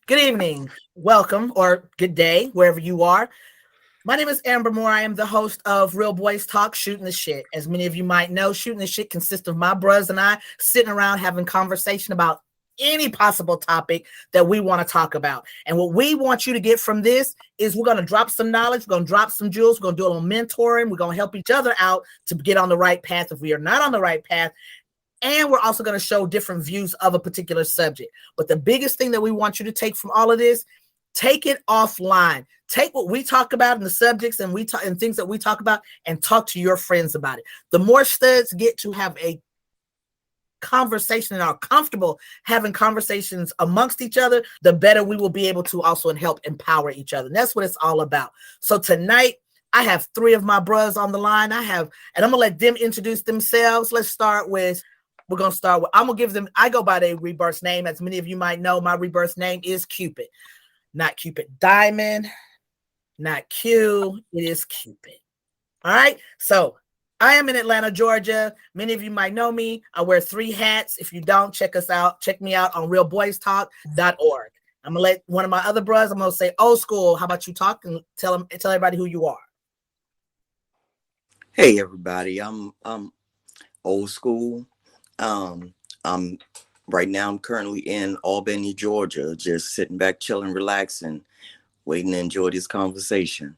Good evening, welcome, or good day, wherever you are. My name is Amber Moore. I am the host of Real Boys Talk, Shootin The Shit. As many of you might know, Shootin The Shit consists of my bros and I sitting around having conversation about any possible topic that we want to talk about. And what we want you to get from this is we're going to drop some knowledge, we're going to drop some jewels, we're going to do a little mentoring, we're going to help each other out to get on the right path if we are not on the right path. And we're also going to show different views of a particular subject. But the biggest thing that we want you to take from all of this, take it offline. Take what we talk about in the subjects and things that we talk about and talk to your friends about it. The more studs get to have a conversation and are comfortable having conversations amongst each other, the better we will be able to also help empower each other. And that's what it's all about. So tonight, I have three of my bros on the line. And I'm going to let them introduce themselves. I'm going to give them, I go by their rebirth name. As many of you might know, my rebirth name is Cupid. Not Cupid Diamond, not Q, it is Cupid. All right. So I am in Atlanta, Georgia. Many of you might know me. I wear 3 hats. If you don't, check me out on realboystalk.org. I'm going to let one of my other brothers, I'm going to say old school. How about you talk and tell everybody who you are? Hey, everybody. I'm old school. I'm right now. I'm currently in Albany, Georgia, just sitting back, chilling, relaxing, waiting to enjoy this conversation.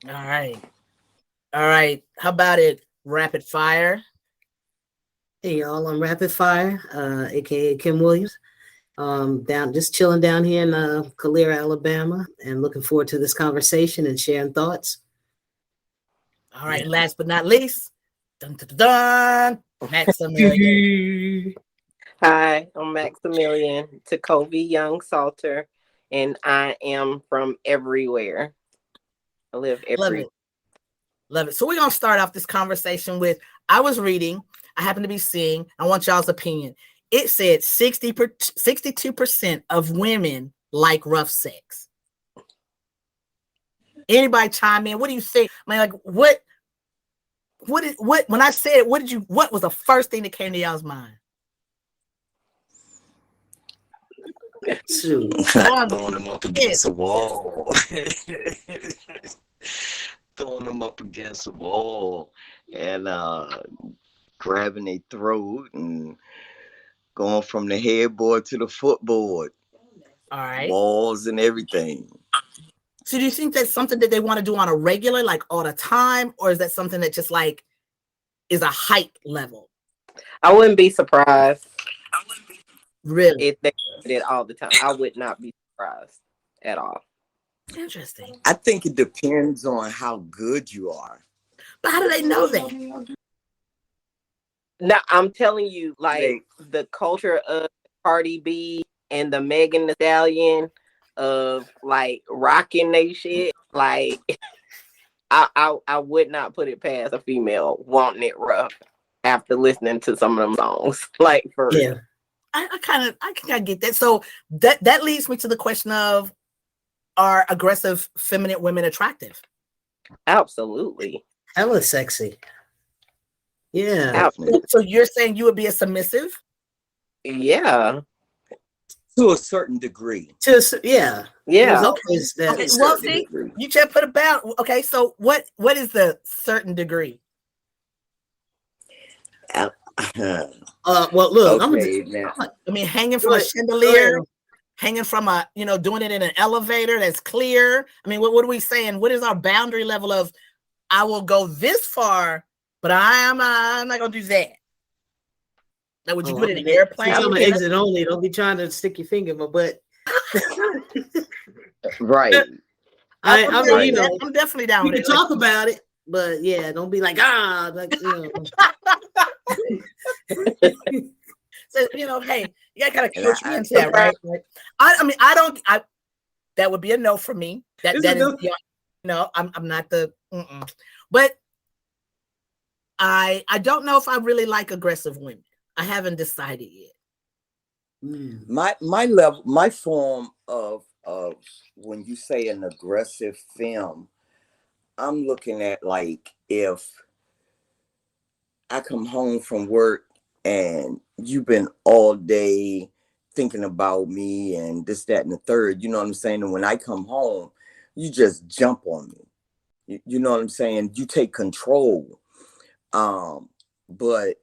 All right. How about it? Rapid fire. Hey y'all, I'm Rapid Fire, aka Kim Williams. Just chilling down here in Calera, Alabama, and looking forward to this conversation and sharing thoughts. All right. Yeah. Last but not least, dun, dun, dun, dun. Maximilian. Hi, I'm Maximilian Takovi Young Salter, and I am from everywhere. I live everywhere. Love it. So we're going to start off this conversation with, I was reading, I happen to be seeing, I want y'all's opinion. It said 62% of women like rough sex. Anybody chime in? What do you think? I mean, like, what when I said it, what was the first thing that came to y'all's mind? Throwing them up against the wall. Throwing them up against the wall and grabbing their throat and going from the headboard to the footboard. All right. Walls and everything. So do you think that's something that they want to do on a regular, like all the time? Or is that something that just like is a hype level? I wouldn't be surprised. Really? If they did it all the time. I would not be surprised at all. Interesting. I think it depends on how good you are. But how do they know that? No, I'm telling you, like the culture of Cardi B and the Megan Thee Stallion of like rocking they shit, like I would not put it past a female wanting it rough after listening to some of them songs. Like for real. I kind of get that. So that leads me to the question of, are aggressive feminine women attractive? Absolutely. Hella sexy. Yeah. So you're saying you would be a submissive? Yeah. To a certain degree. Yeah. Okay, well, see, you just put about. Okay, so what is the certain degree? Well, look, I mean, hanging from a chandelier, hanging from doing it in an elevator that's clear. I mean, what are we saying? What is our boundary level of? I will go this far, but I'm not gonna do that. Now, would you do it in an airplane? I'm an exit only. Don't be trying to stick your finger in my butt. Right. I'm definitely down with it. We can talk about it, but yeah, don't be like So hey, you gotta kind of coach me into that, right? That would be a no for me. That is no. I'm not the. But I don't know if I really like aggressive women. I haven't decided yet. My form of when you say an aggressive femme, I'm looking at like if I come home from work and you've been all day thinking about me and this, that, and the third. You know what I'm saying? And when I come home, you just jump on me. You know what I'm saying? You take control. But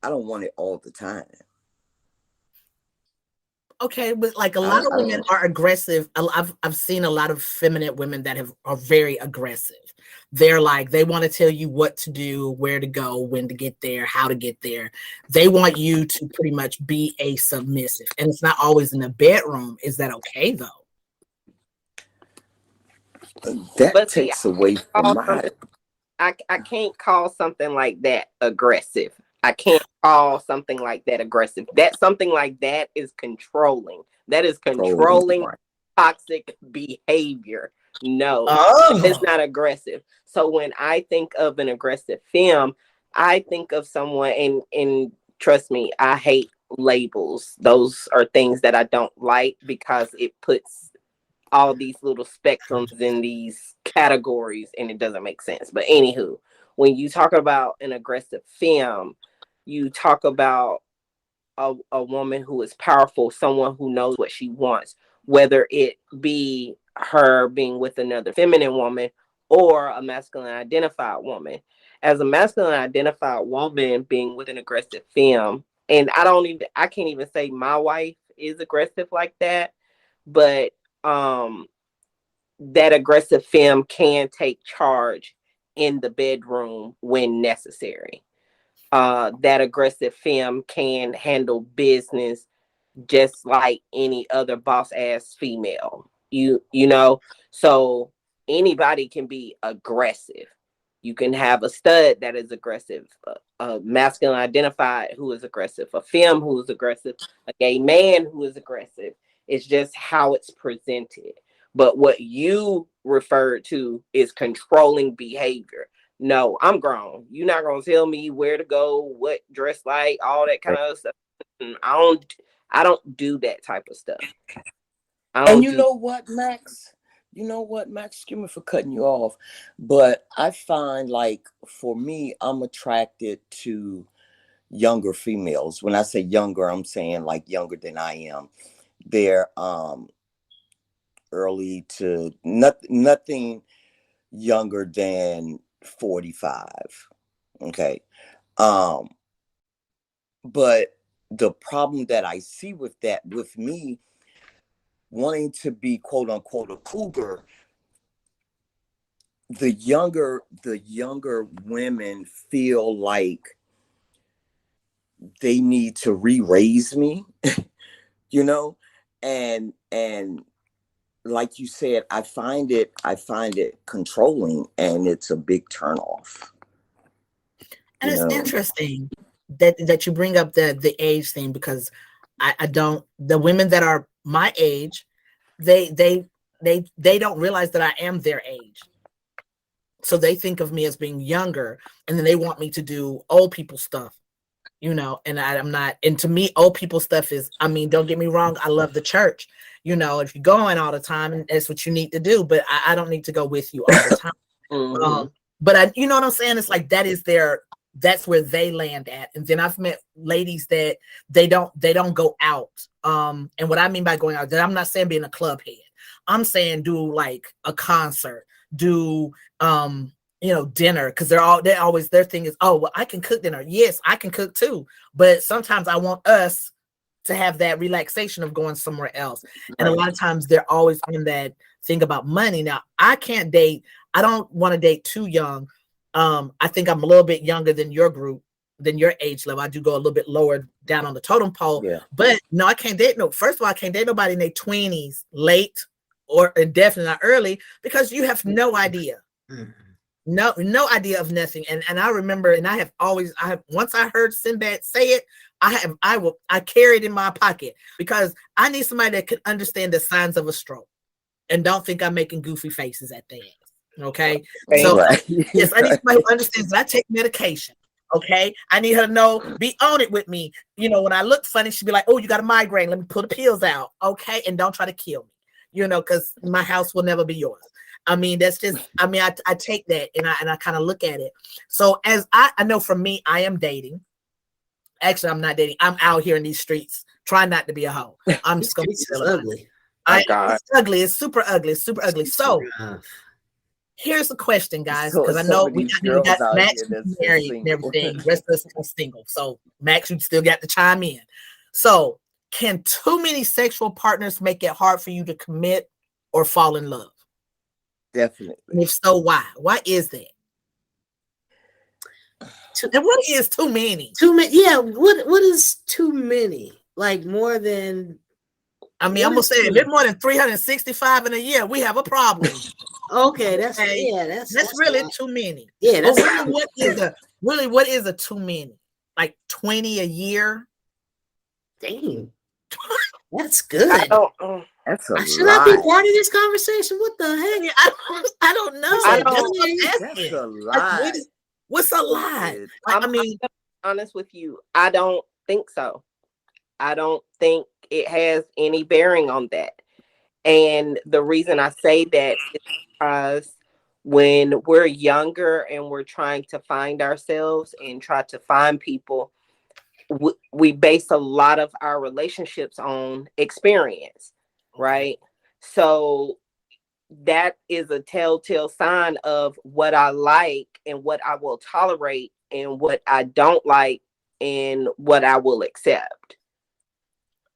I don't want it all the time. Okay, but like a lot of women are aggressive. I've seen a lot of feminine women that are very aggressive. They're like, they want to tell you what to do, where to go, when to get there, how to get there. They want you to pretty much be a submissive. And it's not always in the bedroom. Is that okay though? That takes away from I can't call something like that aggressive. I can't call something like that aggressive. That something like that is controlling. That is controlling toxic behavior. No, it's not aggressive. So when I think of an aggressive femme, I think of someone, and trust me, I hate labels. Those are things that I don't like because it puts all these little spectrums in these categories and it doesn't make sense. But anywho, when you talk about an aggressive femme, you talk about a woman who is powerful, someone who knows what she wants, whether it be her being with another feminine woman or a masculine identified woman. As a masculine identified woman being with an aggressive femme, and I can't even say my wife is aggressive like that, but that aggressive femme can take charge in the bedroom when necessary. That aggressive femme can handle business just like any other boss ass female. You know, so anybody can be aggressive. You can have a stud that is aggressive, a masculine identified who is aggressive, a femme who is aggressive, a gay man who is aggressive. It's just how it's presented. But what you referred to is controlling behavior. No, I'm grown. You're not gonna tell me where to go, what dress like, all that kind of stuff. I don't do that type of stuff. And you know what, Max? Excuse me for cutting you off, but I find, like, for me, I'm attracted to younger females. When I say younger, I'm saying like younger than I am. They're early to nothing younger than 45. Okay. But the problem that I see with that, with me wanting to be quote unquote a cougar, the younger women feel like they need to re-raise me, you know, and like you said, I find it controlling, and it's a big turnoff. And it's interesting that you bring up the age thing, because I don't, the women that are my age, they don't realize that I am their age. So they think of me as being younger, and then they want me to do old people stuff, you know, and I'm not. And to me, old people stuff is, I mean, don't get me wrong, I love the church. You know, if you're going all the time, and that's what you need to do, but I don't need to go with you all the time. Mm-hmm. But you know what I'm saying? It's like that's where they land at. And then I've met ladies that they don't go out. And what I mean by going out, that I'm not saying being a club head. I'm saying do like a concert, do you know, dinner, because they're always, their thing is, oh, well, I can cook dinner. Yes, I can cook too. But sometimes I want us to have that relaxation of going somewhere else. And a lot of times they're always on that thing about money. Now, I don't want to date too young. I think I'm a little bit younger than your group, than your age level. I do go a little bit lower down on the totem pole. Yeah. But no, I can't date first of all, I can't date nobody in their 20s, late, or definitely not early, because you have no idea. Mm-hmm. No idea of nothing. And I remember, and once I heard Sinbad say it, I carry it in my pocket, because I need somebody that can understand the signs of a stroke and don't think I'm making goofy faces at the end. Okay. So yes, I need somebody who understands that I take medication. Okay. I need her to know, be on it with me. You know, when I look funny, she'd be like, oh, you got a migraine. Let me pull the pills out. Okay. And don't try to kill me, you know, because my house will never be yours. I mean, that's just, I mean, I take that and I kind of look at it. So as I know for me, I am dating. Actually, I'm not dating. I'm out here in these streets trying not to be a hoe. I'm just gonna be It's ugly. It's ugly. It's super ugly. It's super ugly. So here's the question, guys, because I know we got Max married and everything. The rest of us are single. So Max, you still got to chime in. So can too many sexual partners make it hard for you to commit or fall in love? Definitely. And if so, why? Why is that? And what is too many? Too many. Yeah. What is too many? Like more than. I mean, I'm gonna say if it's more than 365 in a year, we have a problem. Okay, that's really too many. Yeah, that's what is a too many? Like 20 a year? Dang, that's good. That's a Should lot. I be part of this conversation? What the heck? I don't know. That's a lot. What's a lot? I mean, I'm honest with you. I don't think so. I don't think it has any bearing on that. And the reason I say that is because when we're younger and we're trying to find ourselves and try to find people, we base a lot of our relationships on experience, right? So that is a telltale sign of what I like and what I will tolerate and what I don't like and what I will accept.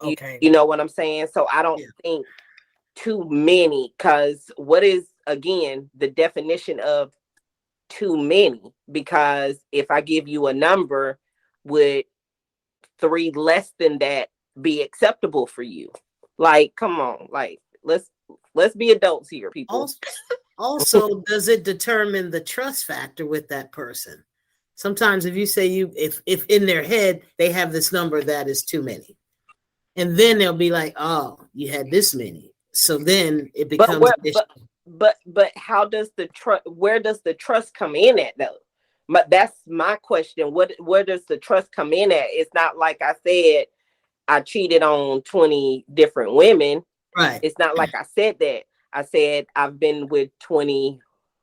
Okay. You know what I'm saying? So I don't think too many, because what is, again, the definition of too many? Because if I give you a number, would 3 less than that be acceptable for you? Like, come on, like let's be adults here, people. Also, does it determine the trust factor with that person? Sometimes if you say if in their head they have this number that is too many, and then they'll be like, oh, you had this many. So then it becomes but how does the trust, where does the trust come in at though? That's my question. Where does the trust come in at? It's not like I said I cheated on 20 different women. Right. It's not like I said that. I said I've been with 20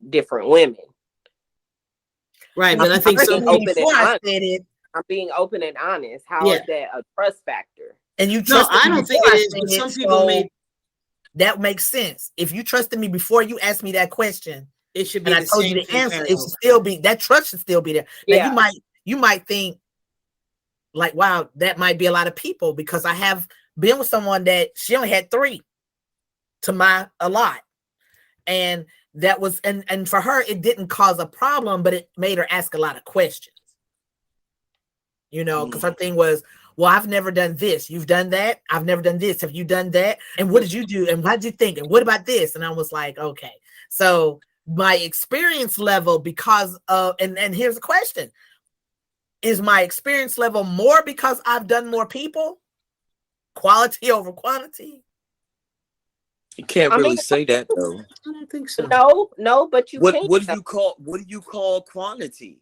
different women. Right, but I think I'm being open and honest. How is that a trust factor? And you trust I don't think it is, but some people may. That makes sense. If you trusted me before you asked me that question, it should be. And I told you the answer. It should still be, that trust should still be there. Now you might think like, wow, that might be a lot of people, because I have been with someone that she only had 3 to a lot, and that was and for her it didn't cause a problem, but it made her ask a lot of questions. You know, because her thing was, well, I've never done this. You've done that. I've never done this. Have you done that? And what did you do? And what did you think? And what about this? And I was like, okay. So my experience level, because of, and here's the question. Is my experience level more because I've done more people? Quality over quantity? You can't really say that though. I don't think so. No, but you can't. What do you call quantity?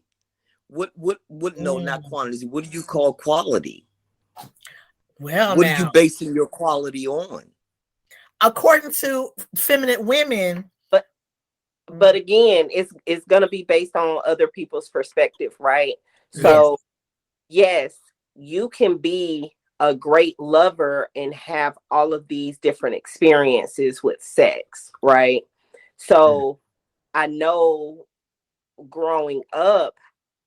What no, not quantity. What do you call quality? Well, what are you basing your quality on? According to feminine women. But again, it's gonna be based on other people's perspective, right? So yes, you can be a great lover and have all of these different experiences with sex, right? So I know growing up,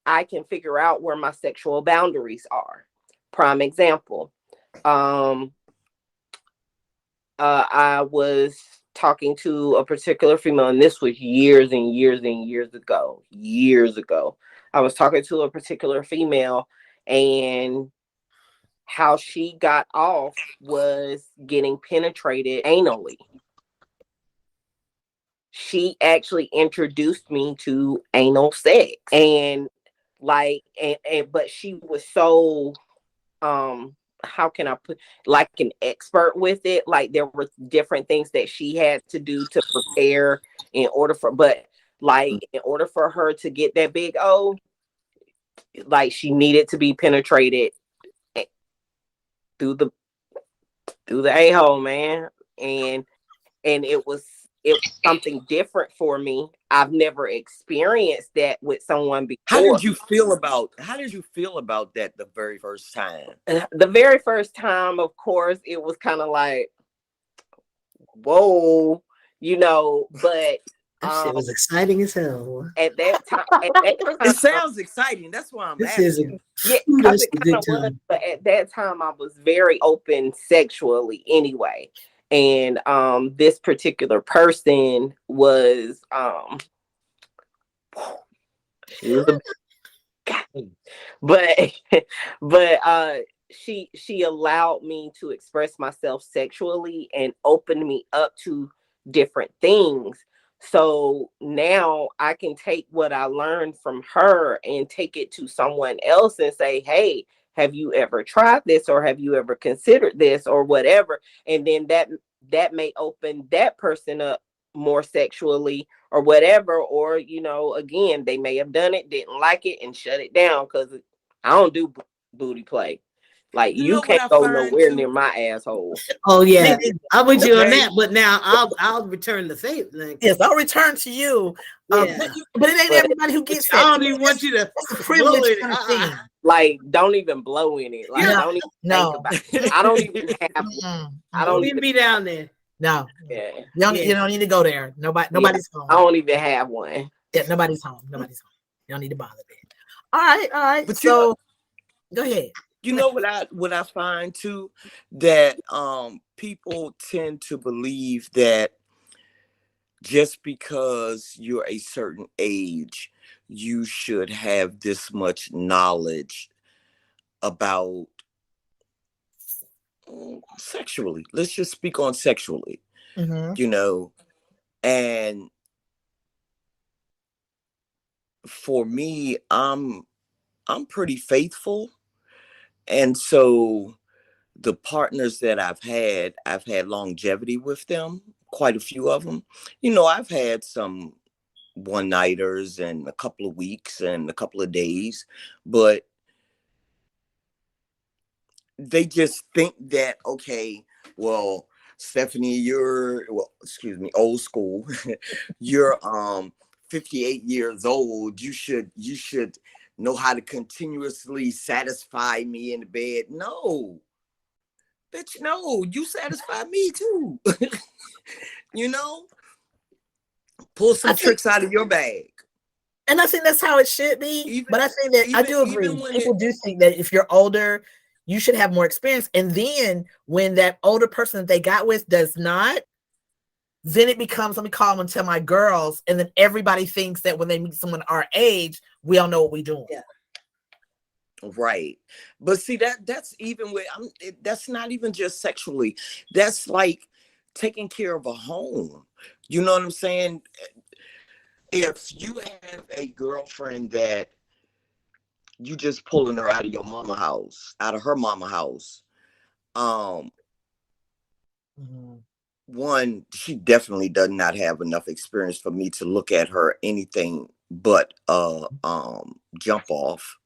I can figure out where my sexual boundaries are. Prime example. I was talking to a particular female, and this was years and years and years ago. I was talking to a particular female, and how she got off was getting penetrated anally. She actually introduced me to anal sex, and but she was so how can I put, like, an expert with it. Like, there were different things that she had to do to prepare in order for her to get that big O, like, she needed to be penetrated through the a-hole, man. And it was it was something different for me. I've never experienced that with someone before. How did you feel about that the very first time? The very first time, of course, it was kind of like, whoa, you know, but that shit was exciting as hell. At that time, it sounds exciting. That's why I'm this asking. Is a, yeah, that's it a kind good of was. time. But at that time, I was very open sexually anyway. And this particular person was he was a but she allowed me to express myself sexually and opened me up to different things. So now I can take what I learned from her and take it to someone else and say, hey, have you ever tried this, or have you ever considered this, or whatever? And then that may open that person up more sexually or whatever. Or, you know, again, they may have done it, didn't like it, and shut it down, because I don't do booty play. Like, you can't go nowhere near my asshole. Oh yeah, I'm with you on that. But now I'll return the favor. Like, yes, I'll return to you. Yeah. But it ain't everybody who gets that. I don't even want you to blow it. Like, don't even blow in it. Like, don't even think about it. I don't even have one. I don't even be down there. No. Yeah. You don't need to go there. Nobody's home. I don't even have one. Yeah, nobody's home. You don't need to bother there. All right. But so go ahead. You know what I find too, that people tend to believe that just because you're a certain age, you should have this much knowledge about sexually. Let's just speak on sexually. Mm-hmm. You know, and for me, I'm pretty faithful. And so the partners that I've had longevity with them, quite a few of them. You know, I've had some one-nighters and a couple of weeks and a couple of days, but they just think that, okay, well, Stephanie, old school. You're 58 years old. You should know how to continuously satisfy me in the bed. No, bitch, no, you satisfy me too. You know, pull some tricks out of your bag. And I think that's how it should be. But I think that I do agree. People do think that if you're older, you should have more experience. And then when that older person that they got with does not, then it becomes, let me call them and tell my girls. And then everybody thinks that when they meet someone our age, we all know what we're doing. Yeah. Right. But see, that's even with, that's not even just sexually. That's like taking care of a home. You know what I'm saying? If you have a girlfriend that you just pulling her out of your mama house, out of her mama house, one, she definitely does not have enough experience for me to look at her anything but jump off.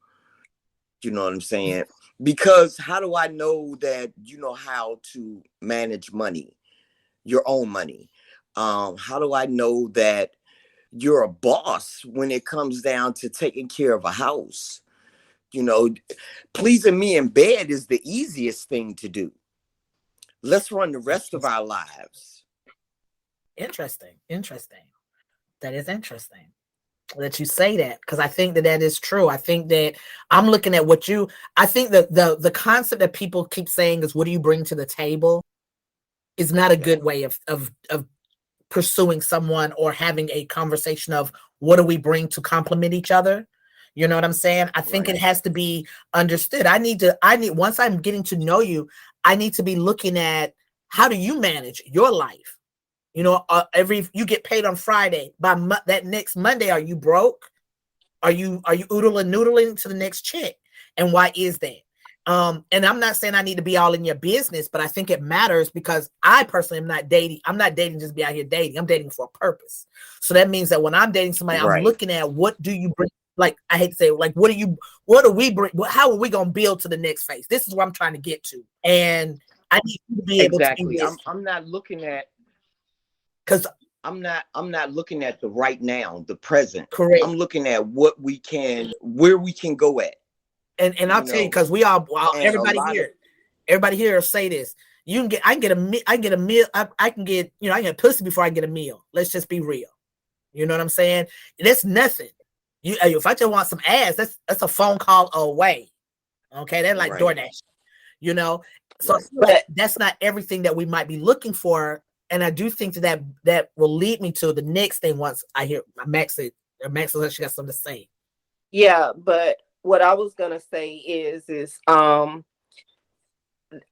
You know what I'm saying? Because how do I know that you know how to manage money, your own money? How do I know that you're a boss when it comes down to taking care of a house? You know, pleasing me in bed is the easiest thing to do. Let's run the rest of our lives. Interesting. That is interesting that you say that, because I think that is true. I think that I'm looking at I think that the concept that people keep saying is, what do you bring to the table, is not a good way of pursuing someone or having a conversation of what do we bring to complement each other. You know what I'm saying? I think it has to be understood. I need once I'm getting to know you, I need to be looking at, how do you manage your life? You know, you get paid on Friday. By that next Monday, are you broke? Are you noodling to the next check? And why is that? And I'm not saying I need to be all in your business, but I think it matters, because I personally am not dating. I'm not dating just to be out here dating. I'm dating for a purpose. So that means that when I'm dating somebody, I'm looking at, what do you bring? Like, I hate to say, like, what do we bring? How are we going to build to the next phase? This is what I'm trying to get to. And I need you to be able to do this. I'm not looking at, because I'm not looking at the right now, the present. Correct. I'm looking at where we can go at. And I'll tell you, because everybody here say this. I can get a meal. I can get pussy before I get a meal. Let's just be real. You know what I'm saying? That's nothing. If I just want some ass, that's a phone call away. Okay, they're like DoorDash. You know, so that's not everything that we might be looking for. And I do think that will lead me to the next thing. Once I hear Max actually got something to say. Yeah, but what I was gonna say is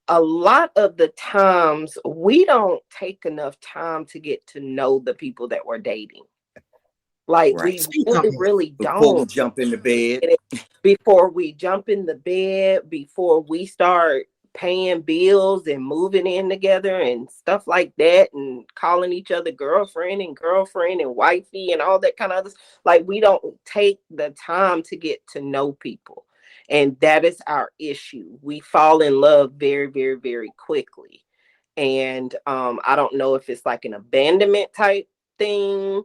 a lot of the times we don't take enough time to get to know the people that we're dating. Like we really don't. Before we jump in the bed. Before we jump in the bed, before we start paying bills and moving in together and stuff like that, and calling each other girlfriend and wifey and all that kind of other. Like we don't take the time to get to know people. And that is our issue. We fall in love very, very, very quickly. And I don't know if it's like an abandonment type thing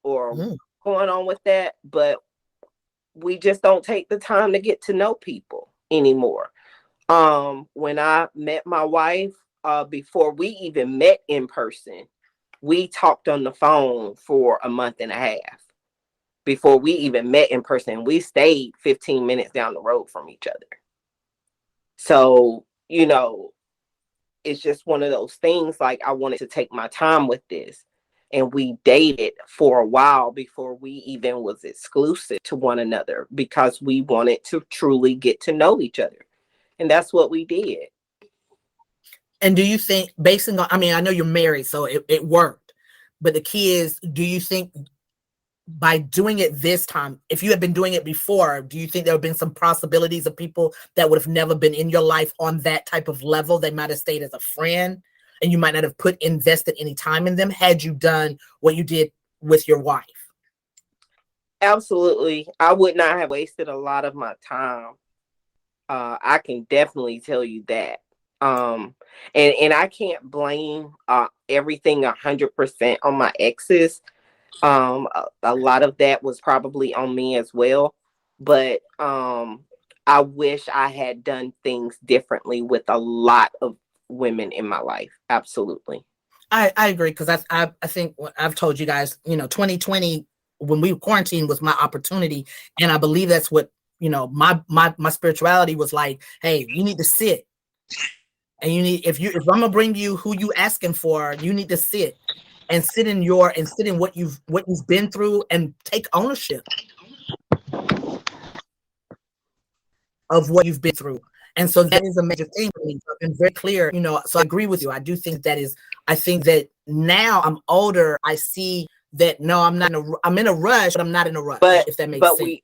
or going on with that, but we just don't take the time to get to know people anymore. When I met my wife, before we even met in person, we talked on the phone for a month and a half. Before we even met in person, we stayed 15 minutes down the road from each other. So, it's just one of those things. Like, I wanted to take my time with this. And we dated for a while before we even was exclusive to one another, because we wanted to truly get to know each other. And that's what we did. And do you think, I know you're married, so it worked. But the key is, do you think by doing it this time, if you had been doing it before, do you think there would have been some possibilities of people that would have never been in your life on that type of level? They might have stayed as a friend, and you might not have invested any time in them had you done what you did with your wife. Absolutely. I would not have wasted a lot of my time. I can definitely tell you that. And I can't blame everything 100% on my exes. A lot of that was probably on me as well. But I wish I had done things differently with a lot of women in my life. Absolutely. I agree, because I think I've told you guys, 2020, when we were quarantined, was my opportunity. And I believe that's what, my spirituality was like, hey, you need to sit. And if I'm gonna bring you who you asking for, you need to sit in what you've been through, and take ownership of what you've been through. And so that is a major thing for me. I've been very clear, so I agree with you. I do think I think that now I'm older, I see that no, I'm in a rush, but I'm not in a rush. But if that makes sense. We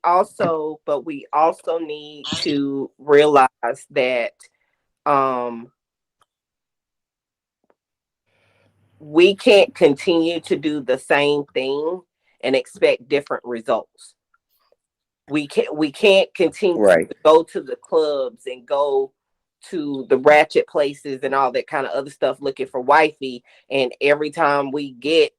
also need to realize that we can't continue to do the same thing and expect different results. We can't continue to go to the clubs and go to the ratchet places and all that kind of other stuff looking for wifey, and every time we get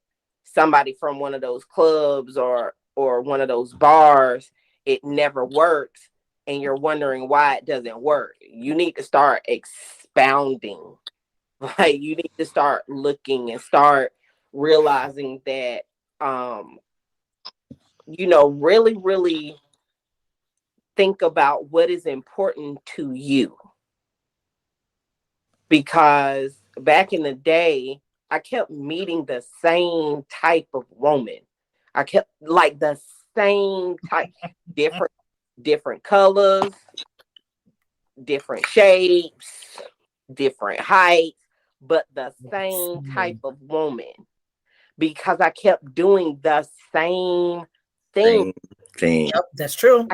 somebody from one of those clubs or one of those bars, it never works, and you're wondering why it doesn't work. You need to start expounding. Like, you need to start looking and start realizing that really, really think about what is important to you. Because back in the day, I kept meeting the same type of woman. I kept like the same type, different colors, different shapes, different heights, but the same type of woman, because I kept doing the same thing. Yep, that's true.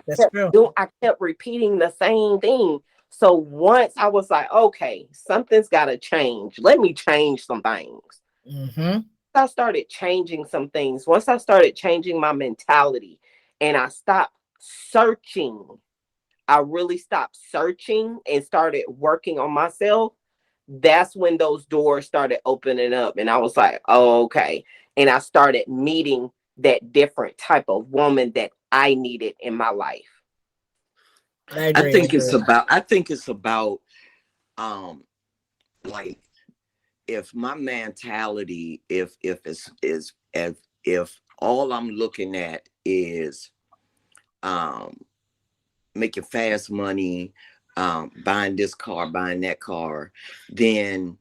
I kept repeating the same thing. So once I was like, okay, something's got to change. Let me change some things. Mm-hmm. I started changing some things. Once I started changing my mentality and I stopped searching, I really stopped searching and started working on myself. that's when those doors started opening up. And I was like, oh, okay. And I started meeting that different type of woman that I needed in my life. I think it's about like, if my mentality, if all I'm looking at is making fast money, buying this car, buying that car, then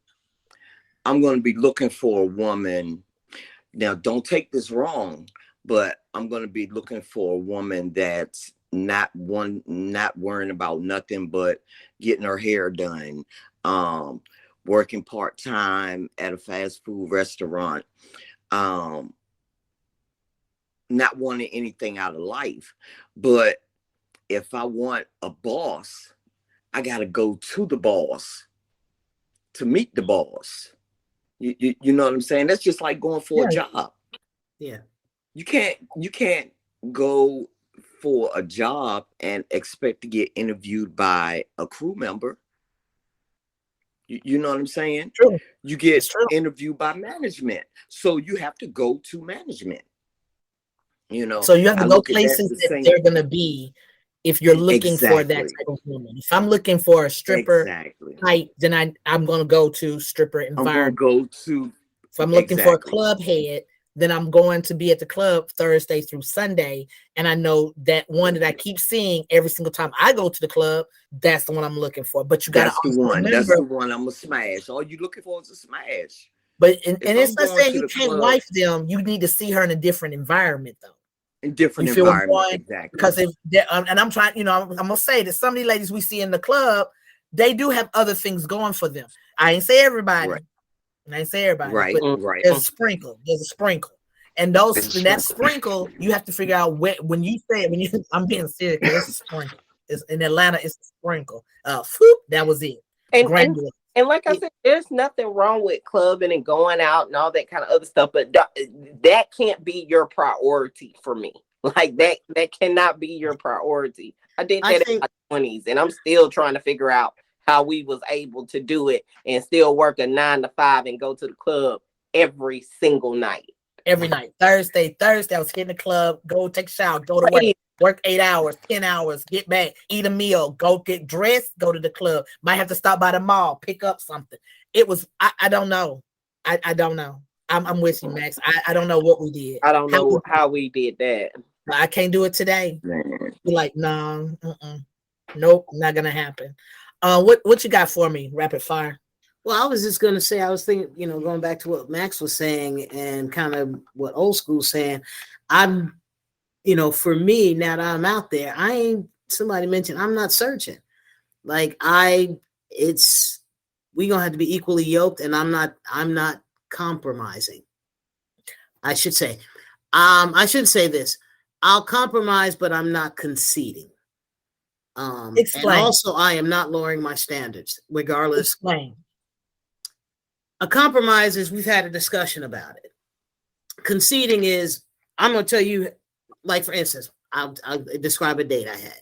I'm going to be looking for a woman. Now, don't take this wrong, but I'm going to be looking for a woman that's not worrying about nothing but getting her hair done, working part-time at a fast food restaurant, not wanting anything out of life. But if I want a boss, I got to go to the boss to meet the boss. You know what I'm saying? That's just like going for a job. Yeah. You can't go for a job and expect to get interviewed by a crew member. You know what I'm saying? True. You get interviewed by management. So you have to go to management. You know, so you have to go places that they're going to be if you're looking for that type of woman. If I'm looking for a stripper type, then I'm going to go to stripper environment. If I'm looking for a club head, then I'm going to be at the club Thursday through Sunday. And I know that one that I keep seeing every single time I go to the club, that's the one I'm looking for. But you got to remember, that's the one I'm going to smash. All you looking for is a smash. But and it's not saying you can't wife them. You need to see her in a different environment, though. In different environment, exactly. Because if and I'm trying, I'm gonna say that some of these ladies we see in the club, they do have other things going for them. I ain't say everybody. Right. I ain't say everybody. Right. But Right. There's a sprinkle. And that sprinkle, you have to figure out when you say it. I'm being serious. It's a sprinkle. It's in Atlanta. It's a sprinkle. That was it. And like I said, there's nothing wrong with clubbing and going out and all that kind of other stuff, but that can't be your priority for me. Like that cannot be your priority. I did that in my 20s, and I'm still trying to figure out how we was able to do it and still work a 9 to 5 and go to the club every single night. Every night. Thursday, I was hitting the club, go take a shower, go to work 8 hours, 10 hours, get back, eat a meal, go get dressed, go to the club. Might have to stop by the mall, pick up something. It was, I don't know. I don't know. I'm with you, Max. I don't know what we did. I don't know how we did that. I can't do it today. You're like, no, nope, not gonna happen. What you got for me? Rapid fire. Well, I was just going to say, I was thinking, going back to what Max was saying and kind of what old school saying, I'm, for me, now that I'm out there, somebody mentioned, I'm not searching. Like we going to have to be equally yoked, and I'm not compromising. I should say this. I'll compromise, but I'm not conceding. Explain. And also I am not lowering my standards, regardless. Explain. A compromise is, we've had a discussion about it. Conceding is, I'm going to tell you, like, for instance, I'll describe a date I had.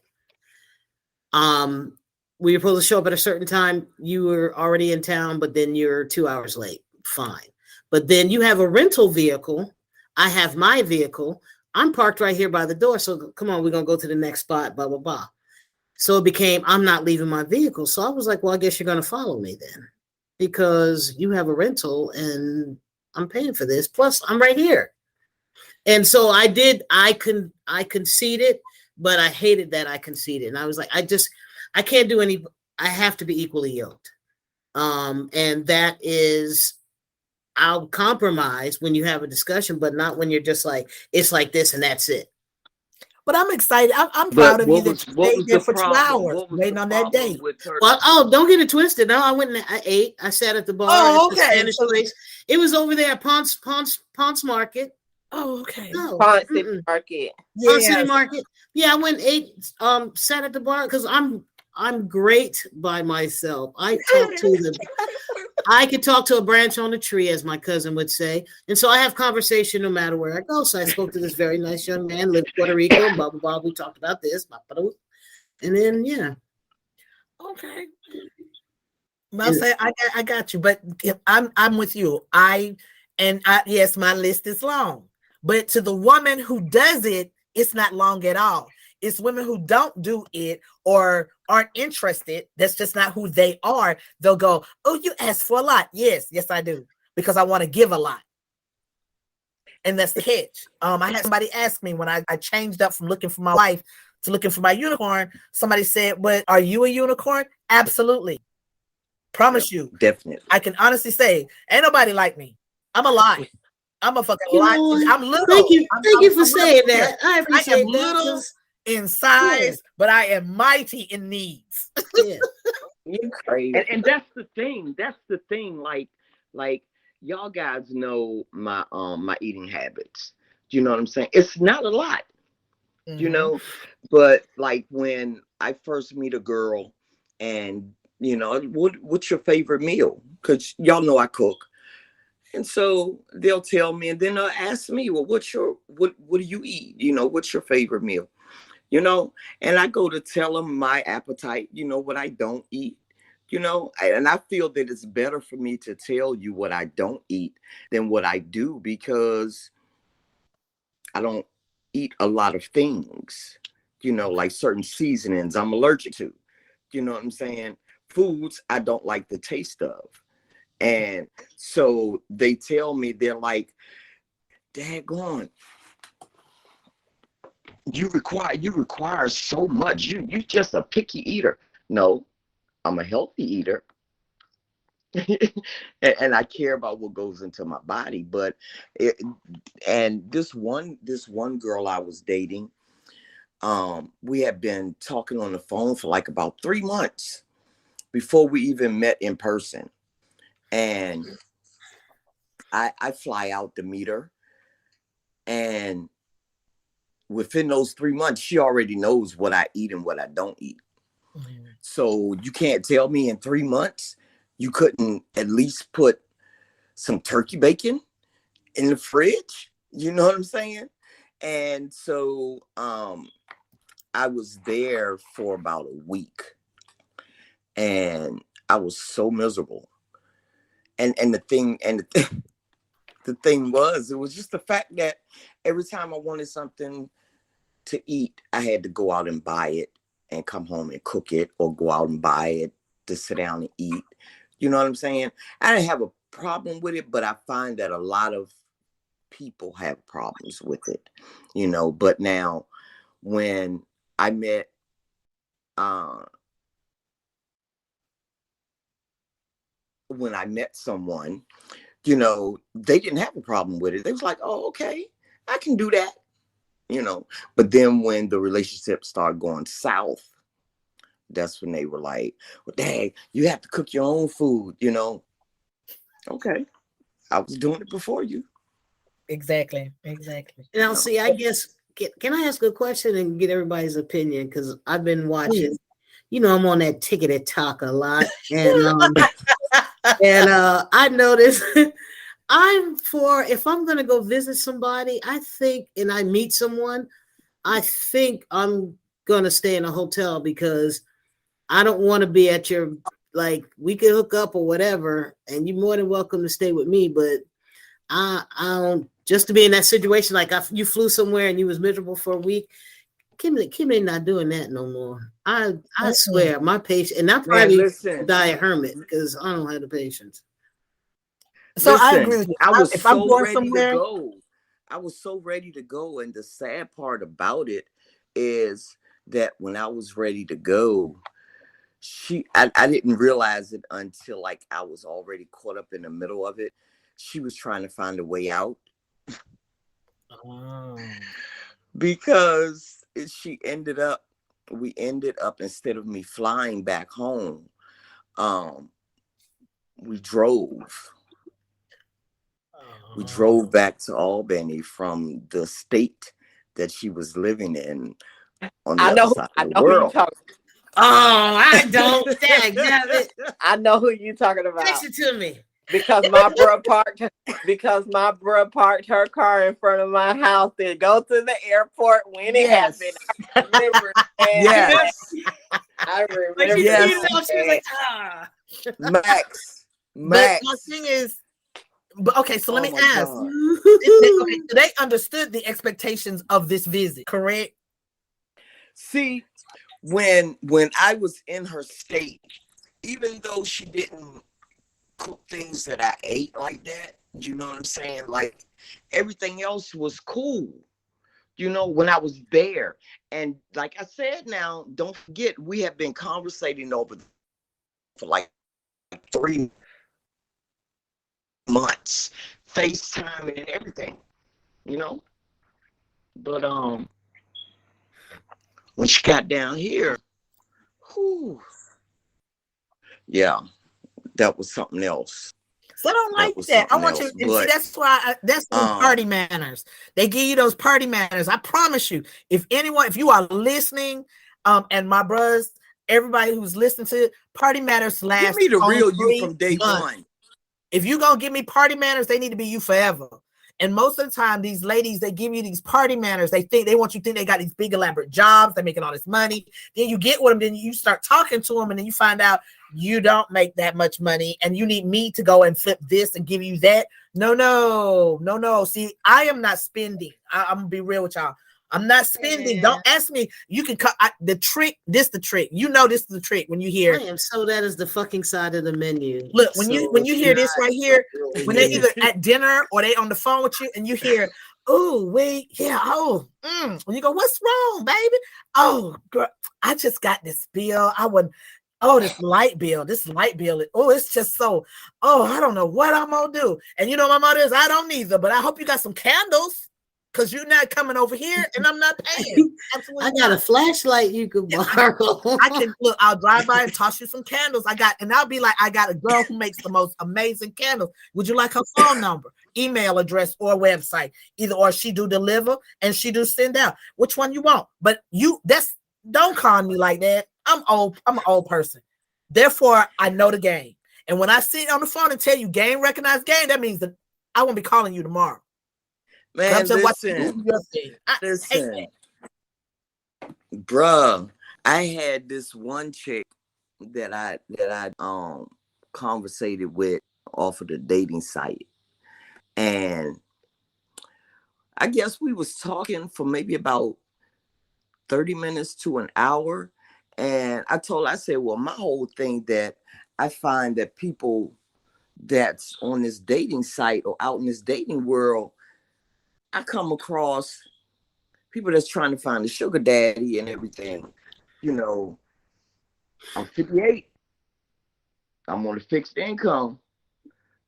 We were supposed to show up at a certain time. You were already in town, but then you're 2 hours late. Fine. But then you have a rental vehicle. I have my vehicle. I'm parked right here by the door. So come on, we're going to go to the next spot, blah, blah, blah. So it became, I'm not leaving my vehicle. So I was like, well, I guess you're going to follow me then, because you have a rental and I'm paying for this. Plus I'm right here. And so I conceded, but I hated that I conceded. And I was like, I can't do I have to be equally yoked. And that is, I'll compromise when you have a discussion, but not when you're just like, it's like this and that's it. But I'm excited. I'm proud of you that you stayed there for 2 hours waiting on that date. Well, don't get it twisted. No, I went and I ate. I sat at the bar. Oh, okay. Spanish place. It was over there at Ponce Market. Oh, okay. No. Ponce City Market. Ponce City Market. Yeah, I went and ate. Sat at the bar because I'm great by myself. I could talk to a branch on a tree, as my cousin would say. And so I have conversation no matter where I go. So I spoke to this very nice young man, lived in Puerto Rico, blah, blah, blah. We talked about this, blah, blah, blah. And then, yeah. Okay. I'll say I got you, but I'm with you. Yes, my list is long, but to the woman who does it, it's not long at all. It's women who don't do it or aren't interested. That's just not who they are. They'll go, "Oh, you asked for a lot." Yes, I do, because I want to give a lot. And that's the catch. I had somebody ask me when I changed up from looking for my wife to looking for my unicorn. Somebody said, "But are you a unicorn?" Absolutely. Promise you. Definitely. I can honestly say, ain't nobody like me. I'm a lot. I'm a fucking lot. I'm little. Thank you. Thank you for saying little. that. I appreciate I am little in size, but I am mighty in needs. Yeah. You crazy. And that's the thing. That's the thing. Like y'all guys know my my eating habits. You know what I'm saying? It's not a lot, you know, but like when I first meet a girl and you know, what's your favorite meal? Because y'all know I cook. And so they'll tell me, and then they'll ask me, well, what do you eat? You know, what's your favorite meal? You know, and I go to tell them my appetite, you know, what I don't eat, you know, and I feel that it's better for me to tell you what I don't eat than what I do, because I don't eat a lot of things, you know, like certain seasonings I'm allergic to, you know what I'm saying? Foods I don't like the taste of. And so they tell me, they're like, daggone, you require so much. You just a picky eater. No, I'm a healthy eater. and I care about what goes into my body. But this one girl I was dating, we had been talking on the phone for like about 3 months before we even met in person. And I fly out to meet her. And within those 3 months, she already knows what I eat and what I don't eat. So you can't tell me in 3 months you couldn't at least put some turkey bacon in the fridge. You know what I'm saying? And so I was there for about a week. And I was so miserable. And the thing was, it was just the fact that every time I wanted something to eat, I had to go out and buy it and come home and cook it, or go out and buy it to sit down and eat. You know what I'm saying? I didn't have a problem with it, but I find that a lot of people have problems with it, you know. But now when I met someone, you know, they didn't have a problem with it. They was like, oh, okay, I can do that, you know. But then when the relationship started going south, that's when they were like, well, dang, you have to cook your own food, you know. Okay, I was doing it before you. Exactly. Now, see, I guess, can I ask a question and get everybody's opinion? Because I've been watching, you know, I'm on that ticketed talk a lot. And I noticed if I'm going to go visit somebody, I think, and I meet someone, I think I'm going to stay in a hotel, because I don't want to be at your, like, we could hook up or whatever, and you're more than welcome to stay with me, but I don't, just to be in that situation, like you flew somewhere and you was miserable for a week. Kim ain't not doing that no more. I swear, my patience, and I probably die a hermit because I don't have the patience. So I agree with you. I was so ready to go. I was so ready to go. And the sad part about it is that when I was ready to go, I didn't realize it until like I was already caught up in the middle of it. She was trying to find a way out. Because we ended up, instead of me flying back home, we drove. We drove back to Albany from the state that she was living in on the other side of the world. I don't. Damn it. I know who you talking about. Text it to me. Because my bruh parked her car in front of my house to go to the airport when it happened. I remember. Yes. I remember. Like she was like, Max. But my thing is, but okay, so let me ask. Okay, so they understood the expectations of this visit, correct? See, when I was in her state, even though she didn't cook things that I ate like that, you know what I'm saying? Like everything else was cool, you know, when I was there. And like I said, now don't forget, we have been conversating over for like 3 months, FaceTime and everything, you know. But when she got down here, whew, yeah, that was something else. So I don't like that. I want you, and see, that's why that's the party manners. They give you those party manners. I promise you, if you are listening, and my brothers, everybody who's listening to it, party manners last. Give me the real you from day one. If you're gonna give me party manners, they need to be you forever. And most of the time, these ladies, they give you these party manners. They want you to think they got these big elaborate jobs. They're making all this money. Then you get with them. Then you start talking to them, and then you find out you don't make that much money, and you need me to go and flip this and give you that. No. See, I am not spending. I'm gonna be real with y'all. I'm not spending. Don't ask me. You can cut the trick. This the trick. You know this is the trick when you hear. I am so that is the fucking side of the menu. Look, when you hear this right here, when they either at dinner or they on the phone with you, and you hear, oh wait, yeah, when you go, what's wrong, baby? Oh, girl, I just got this bill. This light bill. It's just so. I don't know what I'm gonna do. And you know my mother is. I don't either. But I hope you got some candles. Because you're not coming over here and I'm not paying. I got a flashlight you could borrow. I can look, I'll drive by and toss you some candles. I'll be like, I got a girl who makes the most amazing candles. Would you like her phone number, email address, or website? Or she do deliver and she do send out. Which one you want? But don't call me like that. I'm old. I'm an old person. Therefore, I know the game. And when I sit on the phone and tell you game recognized game, that means that I won't be calling you tomorrow. Man, listen, bruh, I had this one chick that I conversated with off of the dating site, and I guess we was talking for maybe about 30 minutes to an hour, and I said, well, my whole thing that I find that people that's on this dating site or out in this dating world, I come across people that's trying to find a sugar daddy and everything. You know, I'm 58. I'm on a fixed income.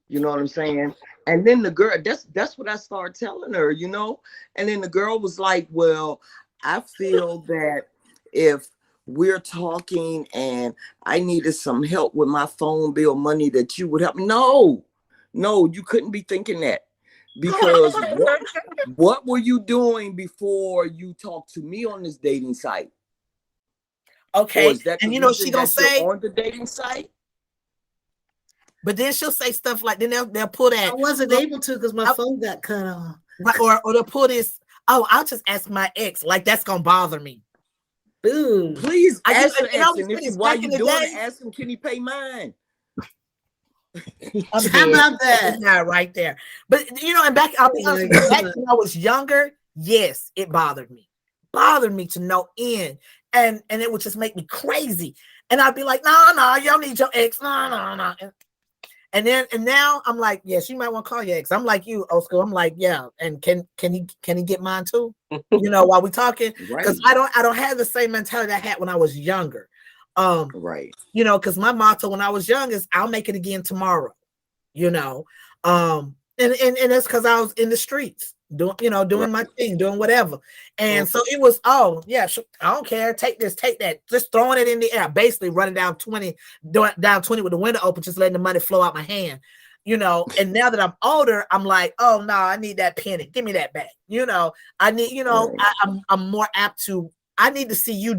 You know what I'm saying? And then the girl, that's what I started telling her, you know? And then the girl was like, well, I feel that if we're talking and I needed some help with my phone bill money, that you would help me. No, you couldn't be thinking that. Because what were you doing before you talked to me on this dating site? Okay, and you know she gonna say on the dating site. But then she'll say stuff like, then they'll pull that. I wasn't able to because my phone got cut off. Right, or they'll pull this. Oh, I'll just ask my ex. Like that's gonna bother me. Boom. Please ask your ex, and while you doing it, ask him, can he pay mine? How about that? Not right there. But you know, and I'll be honest, back when I was younger, yes, it bothered me to no end, and it would just make me crazy. And I'd be like, no, you don't need your ex, no. And now I'm like, yes, you might want to call your ex. I'm like you, old school. I'm like, yeah, and can he get mine too? You know, while we talking, because I don't have the same mentality I had when I was younger. Right. You know, because my motto when I was young is I'll make it again tomorrow. You know, and that's because I was in the streets doing my thing, doing whatever. And so it was, I don't care. Take this, take that, just throwing it in the air, basically running down 20 with the window open, just letting the money flow out my hand. You know, and now that I'm older, I'm like, oh no, I need that penny. Give me that back. You know, I need, I'm more apt to. I need to see you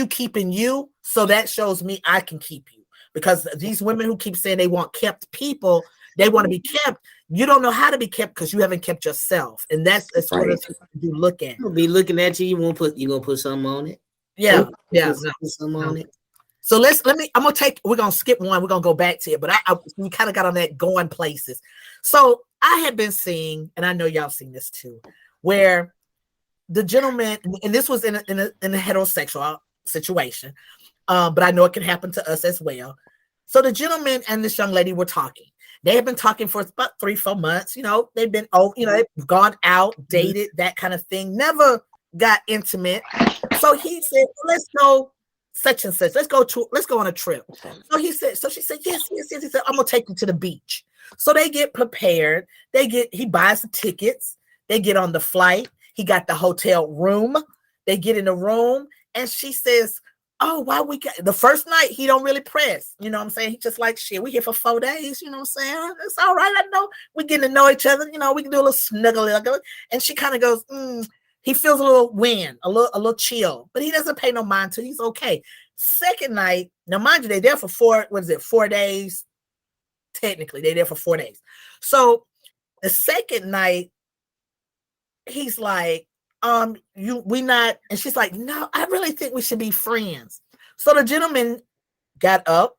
keeping you, so that shows me I can keep you. Because these women who keep saying they want kept people, they want to be kept. You don't know how to be kept because you haven't kept yourself, and that's what you look at. You'll be looking at you. You gonna put something on it. Yeah. Something on it. So we're gonna skip one, we're gonna go back to it, but we kind of got on that going places. So I had been seeing, and I know y'all seen this too, where the gentleman, and this was in a heterosexual situation, but I know it can happen to us as well. So the gentleman and this young lady were talking. They have been talking for about 3-4 months. They've been, they've gone out, dated, that kind of thing. Never got intimate. So he said, let's go such and such. Let's go on a trip. So she said, yes. He said, I'm gonna take you to the beach. So they get prepared. He buys the tickets. They get on the flight. He got the hotel room. They get in the room, and she says, oh, why the first night he don't really press, you know what I'm saying? He just like, shit, we here for 4 days, you know what I'm saying? It's all right, I know we getting to know each other, we can do a little snuggle, and she kind of goes, he feels a little wind, a little chill, but he doesn't pay no mind to, he's okay. Second night, now mind you, they're there for 4 days? Technically, they're there for 4 days. So the second night, he's like, we not, and she's like, no, I really think we should be friends. So the gentleman got up,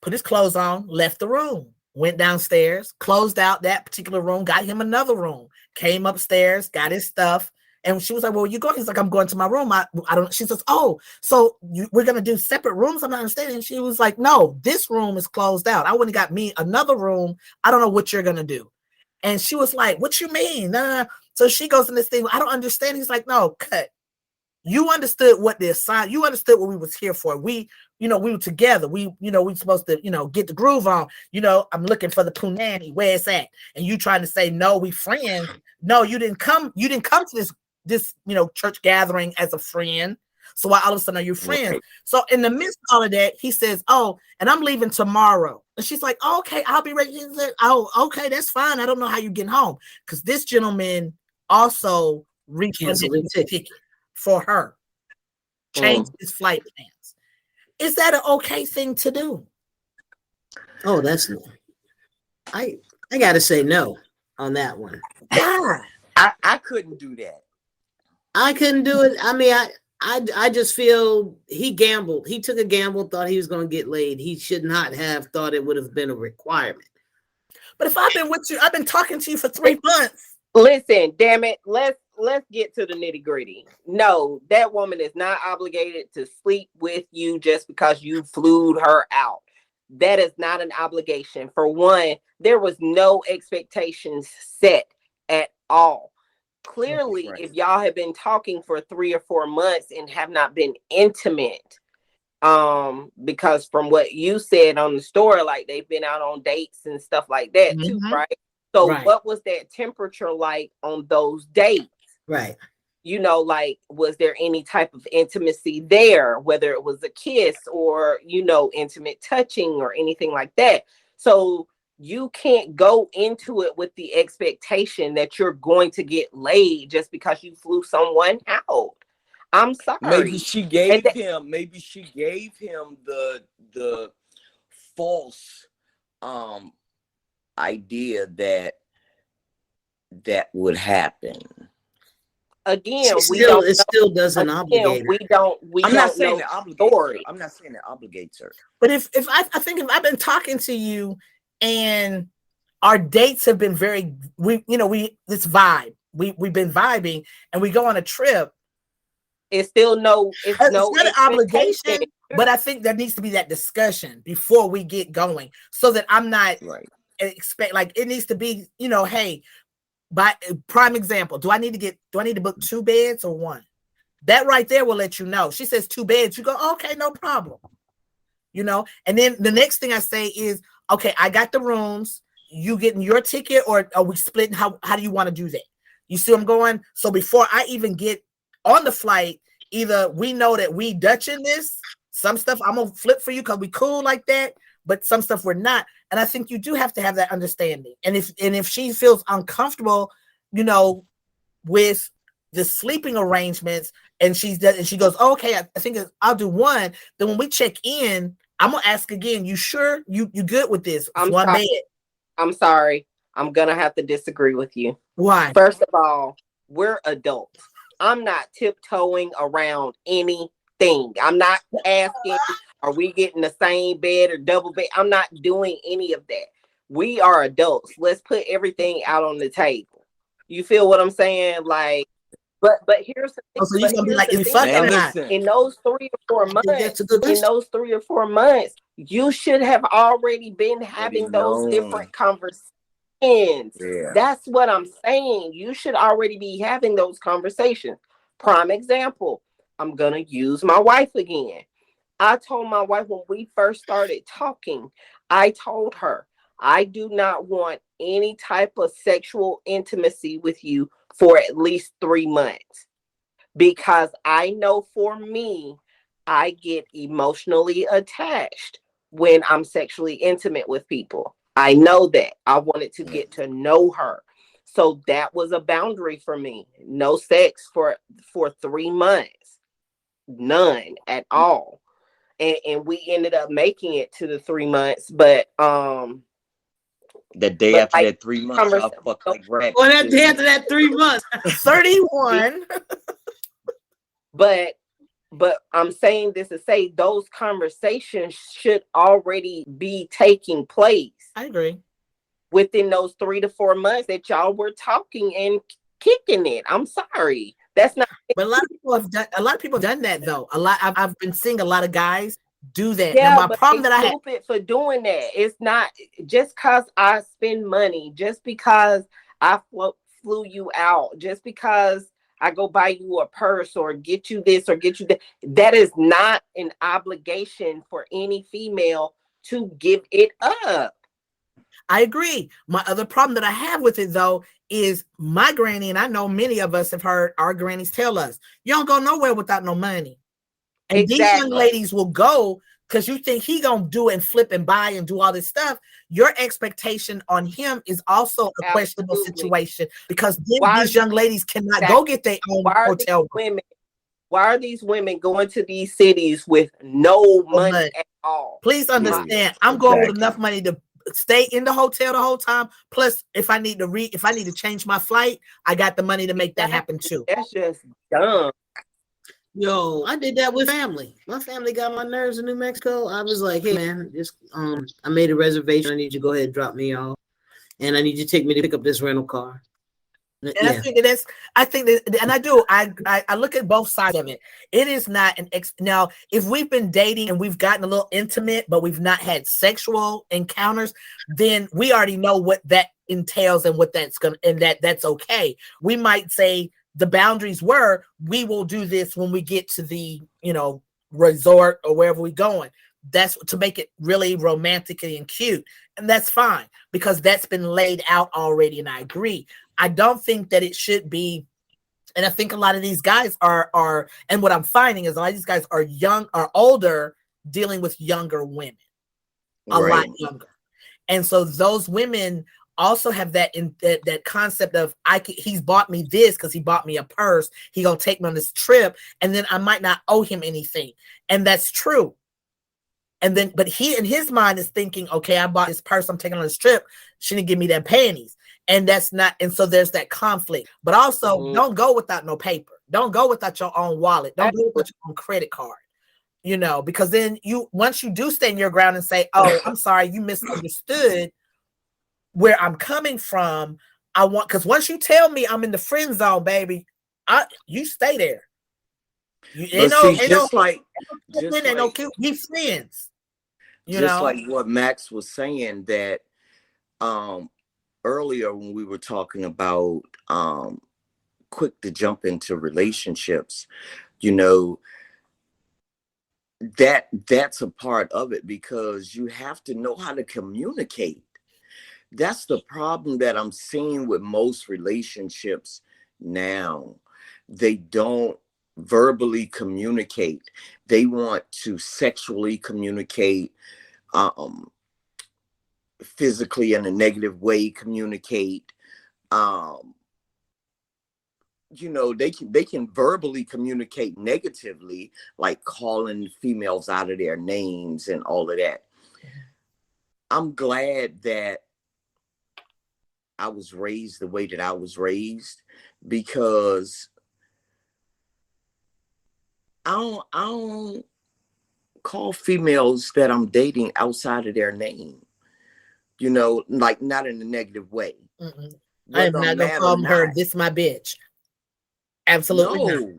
put his clothes on, left the room, went downstairs, closed out that particular room, got him another room, came upstairs, got his stuff. And she was like, well, you go. He's like, I'm going to my room. I don't. She says, oh, so we're going to do separate rooms? I'm not understanding. And she was like, no, this room is closed out. I went and got me another room. I don't know what you're going to do. And she was like, what you mean? No. So she goes in this thing. I don't understand. He's like, no, cut. You understood what the assignment, you understood what we was here for. We were together. We supposed to, get the groove on. I'm looking for the punani, where it's at. And you trying to say, no, we friends. No, you didn't come to this church gathering as a friend. So why all of a sudden are you friends? Right. So in the midst of all of that, he says, oh, and I'm leaving tomorrow. And she's like, oh, okay, I'll be ready. He said, oh, okay, that's fine. I don't know how you get home. Because this gentleman also refunded the ticket for her, changed his flight plans. Is that an okay thing to do? Oh, that's no. I gotta say no on that one. Yeah. I couldn't do that. I couldn't do it. I mean, I just feel he gambled. He took a gamble, thought he was going to get laid. He should not have thought it would have been a requirement. But if I've been with you, I've been talking to you for 3 months. Listen, damn it. Let's get to the nitty gritty. No, that woman is not obligated to sleep with you just because you flew her out. That is not an obligation. For one, there was no expectations set at all. Clearly, right. If y'all have been talking for 3 or 4 months and have not been intimate, because from what you said on the story, like they've been out on dates and stuff like that too, right? So what was that temperature like on those dates? Right. Like, was there any type of intimacy there, whether it was a kiss or, intimate touching or anything like that? So you can't go into it with the expectation that you're going to get laid just because you flew someone out. I'm sorry. Maybe she gave him the false idea that would happen. Again, it still doesn't obligate. I'm not saying it obligates her. But if I've been talking to you and our dates have been this vibe. We've been vibing and we go on a trip. It's still it's not an obligation, but I think there needs to be that discussion before we get going so that I'm not it needs to be, hey, by prime example, do I need to book 2 beds or 1? That right there will let you know. She says 2 beds. You go, okay, no problem. And then the next thing I say is, okay, I got the rooms. You getting your ticket or are we splitting? How do you want to do that? You see where I'm going? So before I even get on the flight, either we know that we Dutching this, some stuff I'm going to flip for you because we cool like that, but some stuff we're not. And I think you do have to have that understanding. And if she feels uncomfortable, with the sleeping arrangements and she goes, oh, okay, I think I'll do 1. Then when we check in, I'm going to ask again, you sure you good with this? I'm sorry. I'm going to have to disagree with you. Why? First of all, we're adults. I'm not tiptoeing around anything. I'm not asking, Are we getting the same bed or double bed? I'm not doing any of that. We are adults. Let's put everything out on the table. You feel what I'm saying? Like, but here's the thing. So you're gonna be like, is it thing, fucking or not? in those 3 or 4 months, That's a good question. in those 3 or 4 months, you should have already been having those different conversations. Yeah. That's what I'm saying. You should already be having those conversations. Prime example, I'm gonna use my wife again. I told my wife when we first started talking, I told her, I do not want any type of sexual intimacy with you for at least 3 months. Because I know for me, I get emotionally attached when I'm sexually intimate with people. I know that. I wanted to get to know her. So that was a boundary for me. No sex for 3 months. None at all. And we ended up making it to the 3 months, but the day after that 3 months, I'll fuck like rats. Or that day after that 3 months. 31. But I'm saying this to say those conversations should already be taking place. I agree. Within those 3 to 4 months that y'all were talking and kicking it. I'm sorry. That's not. But a lot of people have done that though. I've been seeing a lot of guys do that. Yeah, now, my but problem that I have stupid for doing that. It's not just because I spend money, just because I flew you out, just because I go buy you a purse or get you this or get you that. That is not an obligation for any female to give it up. I agree. My other problem that I have with it though is my granny, and I know many of us have heard our grannies tell us, you don't go nowhere without no money. And exactly. These young ladies will go because you think he gonna do it and flip and buy and do all this stuff. Your expectation on him is also a questionable situation because these young ladies cannot go get their own hotel room. Why are these women going to these cities with no money at all? Please understand, I'm going with enough money to stay in the hotel the whole time. Plus, if I need to change my flight, I got the money to make that happen too. That's just dumb. Yo, I did that with family. My family got my nerves in New Mexico. I was like, hey man, just I made a reservation. I need you to go ahead and drop me off. And I need you to take me to pick up this rental car. And yeah. I think that, and I do. I look at both sides of it. It is not now. If we've been dating and we've gotten a little intimate, but we've not had sexual encounters, then we already know what that entails and what that's gonna, and that's okay. We might say the boundaries were, we will do this when we get to the resort or wherever we're going. That's to make it really romantic and cute, and that's fine because that's been laid out already. And I agree. I don't think that it should be, and I think a lot of these guys are, and what I'm finding is a lot of these guys are older, dealing with younger women, a lot younger, and so those women also have that concept of he's bought me this because he bought me a purse. He gonna take me on this trip, and then I might not owe him anything, and that's true. And then, but he in his mind is thinking, okay, I bought this purse, I'm taking on this trip. She didn't give me them panties. And that's not, and so there's that conflict. But also, don't go without no paper. Don't go without your own wallet. Don't go without your own credit card. Because then once you do stand your ground and say, oh, I'm sorry, you misunderstood where I'm coming from. Because once you tell me I'm in the friend zone, baby, you stay there. We friends. Like what Max was saying that earlier when we were talking about quick to jump into relationships, that's a part of it because you have to know how to communicate. That's the problem that I'm seeing with most relationships now. They don't verbally communicate. They want to sexually communicate, physically in a negative way communicate. They can verbally communicate negatively, like calling females out of their names and all of that. I'm glad that I was raised the way that I was raised because I don't call females that I'm dating outside of their name. You know, like not in a negative way. I am not gonna call her this my bitch. Absolutely not.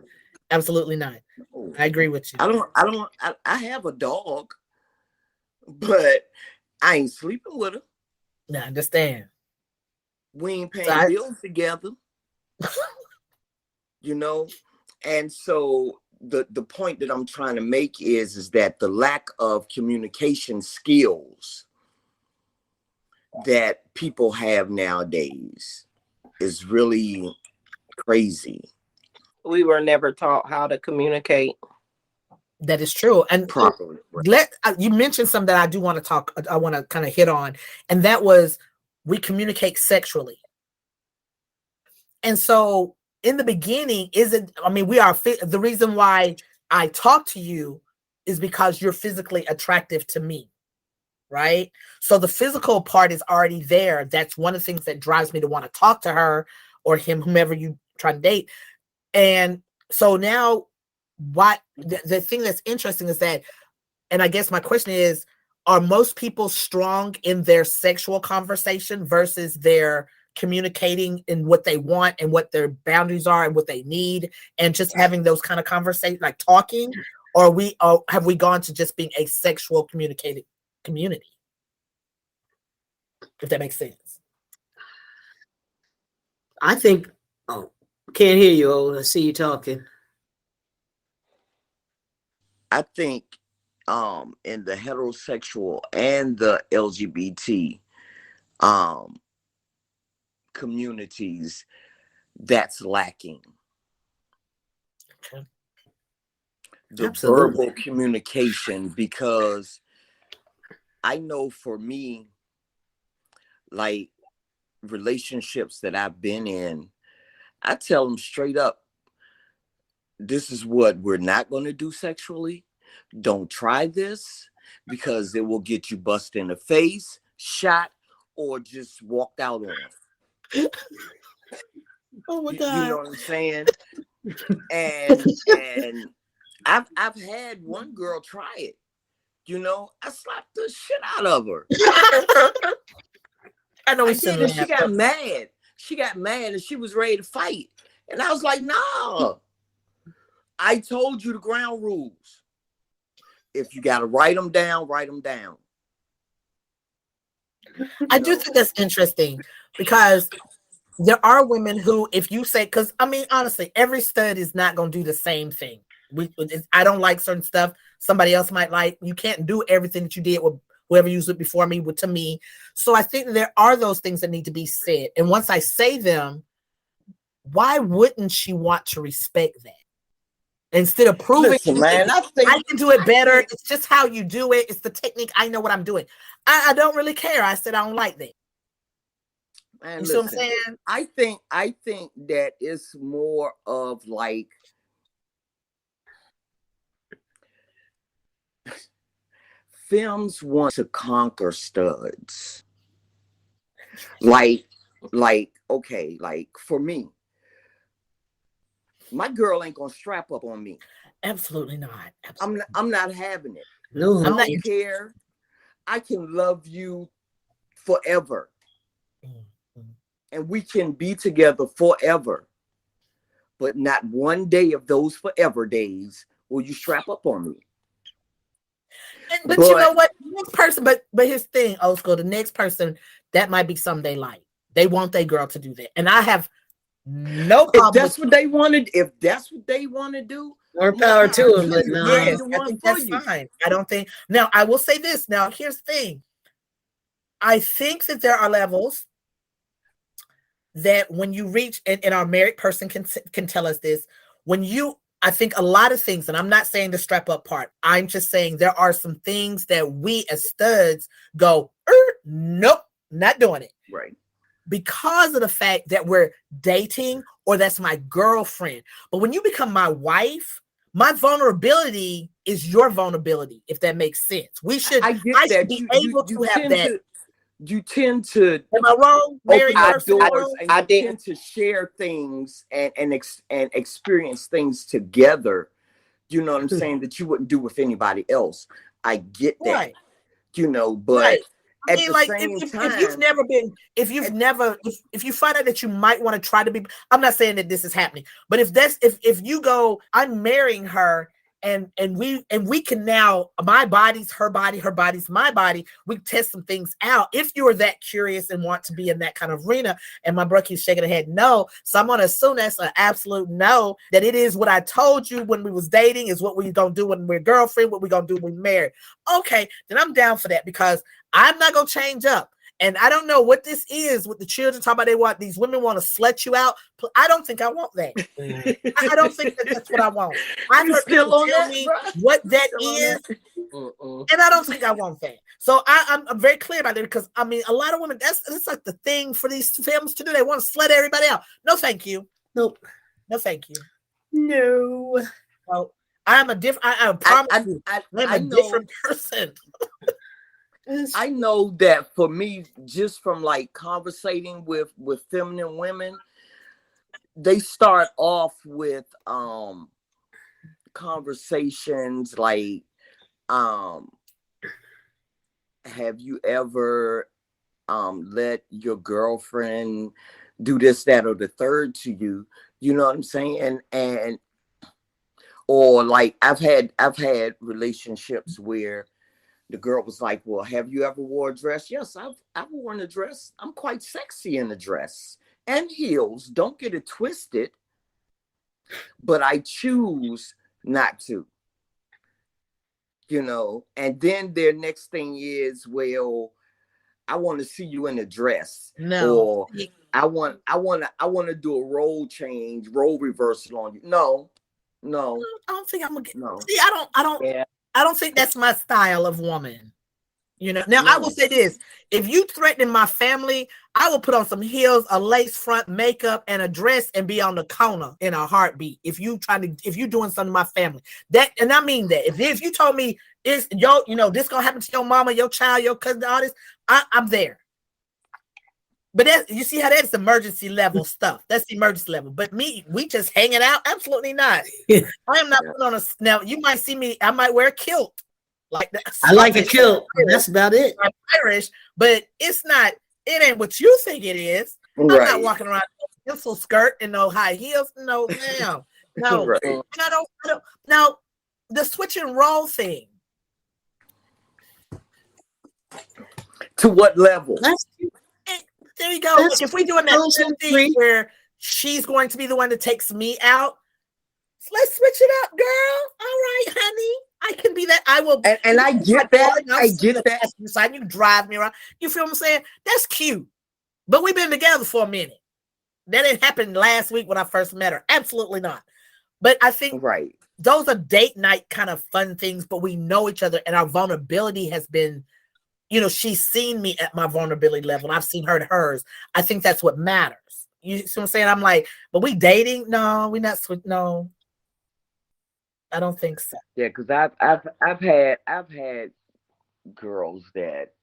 Absolutely not. No. I agree with you. I have a dog, but I ain't sleeping with her. I understand. We ain't paying bills together. You know, and so the point that I'm trying to make is that the lack of communication skills that people have nowadays is really crazy. We were never taught how to communicate. That is true. And properly. You mentioned something that I do want to I want to kind of hit on, and that was we communicate sexually. And so in the beginning, the reason why I talk to you is because you're physically attractive to me, right? So the physical part is already there. That's one of the things that drives me to want to talk to her or him, whomever you try to date. And so now the thing that's interesting is that, and I guess my question is, are most people strong in their sexual conversation versus their communicating in what they want and what their boundaries are and what they need, and just having those kind of conversations, like talking, or have we gone to just being a sexual communicated community? If that makes sense. I think, can't hear you. I see you talking. I think in the heterosexual and the LGBT communities, that's lacking. Okay. The Absolutely. verbal communication, because I know for me, like relationships that I've been in, I tell them straight up, this is what we're not going to do sexually. Don't try this, because it will get you busted in the face, shot, or just walked out on. Oh my God. You know what I'm saying? And I've had one girl try it. You know, I slapped the shit out of her. I know I did, and she got mad. She got mad and she was ready to fight. And I was like, nah. I told you the ground rules. If you got to write them down, write them down. I do think that's interesting, because there are women who, if you say, because I mean, honestly, every stud is not going to do the same thing. I don't like certain stuff somebody else might like. You can't do everything that you did with whoever used it before me to me. So I think there are those things that need to be said. And once I say them, why wouldn't she want to respect that? Instead of proving, listen, man, I can do it better. It's just how you do it. It's the technique. I know what I'm doing. I don't really care. I said I don't like that. Man, you see what I'm saying? I think that it's more of like femmes want to conquer studs. Like, okay, like for me, my girl ain't gonna strap up on me. Absolutely not. Absolutely. I'm not having it. No, I don't care. I can love you forever. And we can be together forever. But not one day of those forever days will you strap up on me. But you know what? The next person, but his thing, old school, the next person, that might be something they like. They want their girl to do that. And I have no problem. If that's what they wanted, to do, more power to them. But no, yes, I think that's fine. I don't think. Now, I will say this. Now, here's the thing. I think that there are levels that when you reach, and our married person can tell us this, I think a lot of things, and I'm not saying the strap up part, I'm just saying there are some things that we as studs go, nope, not doing it. Right. Because of the fact that we're dating or that's my girlfriend. But when you become my wife, my vulnerability is your vulnerability, if that makes sense. I should be able to have that. You tend to, am I wrong? Open our doors, and you tend to share things and experience things together You know what I'm saying? That you wouldn't do with anybody else. I get that. Right. You know, but Right. I at mean, the like same if time, if you find out that you might want to try to be, I'm not saying that this is happening, but if you go, I'm marrying her and we can now, my body's her body, her body's my body, we test some things out. If you're that curious and want to be in that kind of arena, and my bro keeps shaking her head no, so I'm gonna assume that's an absolute no, that it is what I told you when we was dating is what we gonna do when we're girlfriend, what we gonna do when we're married. Okay, then I'm down for that, because I'm not gonna change up. And I don't know what this is with the children talking about these women want to slut you out. I don't think I want that. I don't think that's what I want. I've heard people tell me what that is, and I don't think I want that. So I'm very clear about it, because I mean, a lot of women, that's like the thing for these films to do. They want to slut everybody out. No, thank you. Nope. No, thank you. No. So I'm a different. I promise you, I'm a different person. I know that for me, just from like conversating with feminine women, they start off with conversations like, have you ever let your girlfriend do this, that, or the third to you? You know what I'm saying? And or like I've had relationships where the girl was like, well, have you ever wore a dress? Yes, I've worn a dress. I'm quite sexy in a dress and heels. Don't get it twisted. But I choose not to. You know, and then their next thing is, well, I want to see you in a dress. No. Or I want to do a role change, role reversal on you. No. I don't think I'm gonna get see, I don't think that's my style of woman. You know, now I will say this: if you threaten my family, I will put on some heels, a lace front, makeup, and a dress, and be on the corner in a heartbeat. If you doing something to my family, and I mean that. If you told me this gonna happen to your mama, your child, your cousin, all this, I'm there. But you see how that's emergency level stuff. That's the emergency level. But we just hanging out? Absolutely not. I am not putting on now. You might see me. I might wear a kilt. Like that. I like a kilt. That's about it. I'm Irish, but it's not. It ain't what you think it is. Right. I'm not walking around in a pencil skirt and no high heels. No, ma'am. No. Right. And I don't. Now, the switch and roll thing. To what level? There you go. Look, if we're doing that thing where she's going to be the one that takes me out, let's switch it up, girl. All right, honey. I can be that. I will. And I get that. I get that. You can drive me around. You feel what I'm saying? That's cute. But we've been together for a minute. That didn't happen last week when I first met her. Absolutely not. But I think those are date night kind of fun things, but we know each other, and our vulnerability has been, she's seen me at my vulnerability level, and I've seen her at hers. I think that's what matters. You see what I'm saying? I'm like, but we dating? No, we're not. No, I don't think so. Yeah, because I've had girls that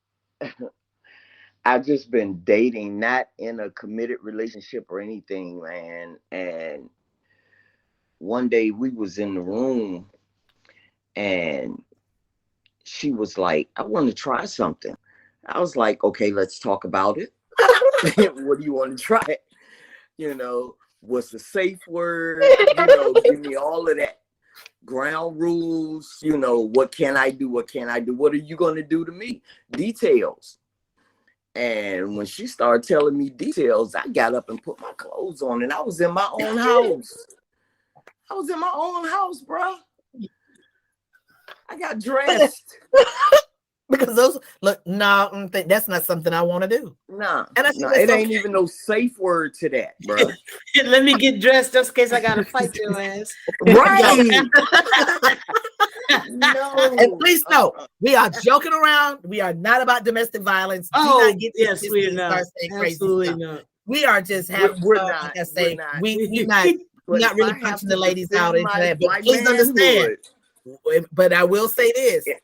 I've just been dating, not in a committed relationship or anything, man. And one day we was in the room, and she was like, I want to try something. I was like, okay, let's talk about it. What do you want to try? What's the safe word? Give me all of that. Ground rules, what can I do? What can I do? What are you going to do to me? Details. And when she started telling me details, I got up and put my clothes on, and I was in my own house. Bro. I got dressed. Because that's not something I want to do. Nah, and it ain't even no safe word to that, bro. Let me get dressed just in case I gotta fight your ass. Right. No. And please know, we are joking around. We are not about domestic violence. Yes, we are not. Absolutely not. We are just having we're fun. not. Like I say, we're not really punching the ladies out into that. But please understand. But I will say this. Yeah.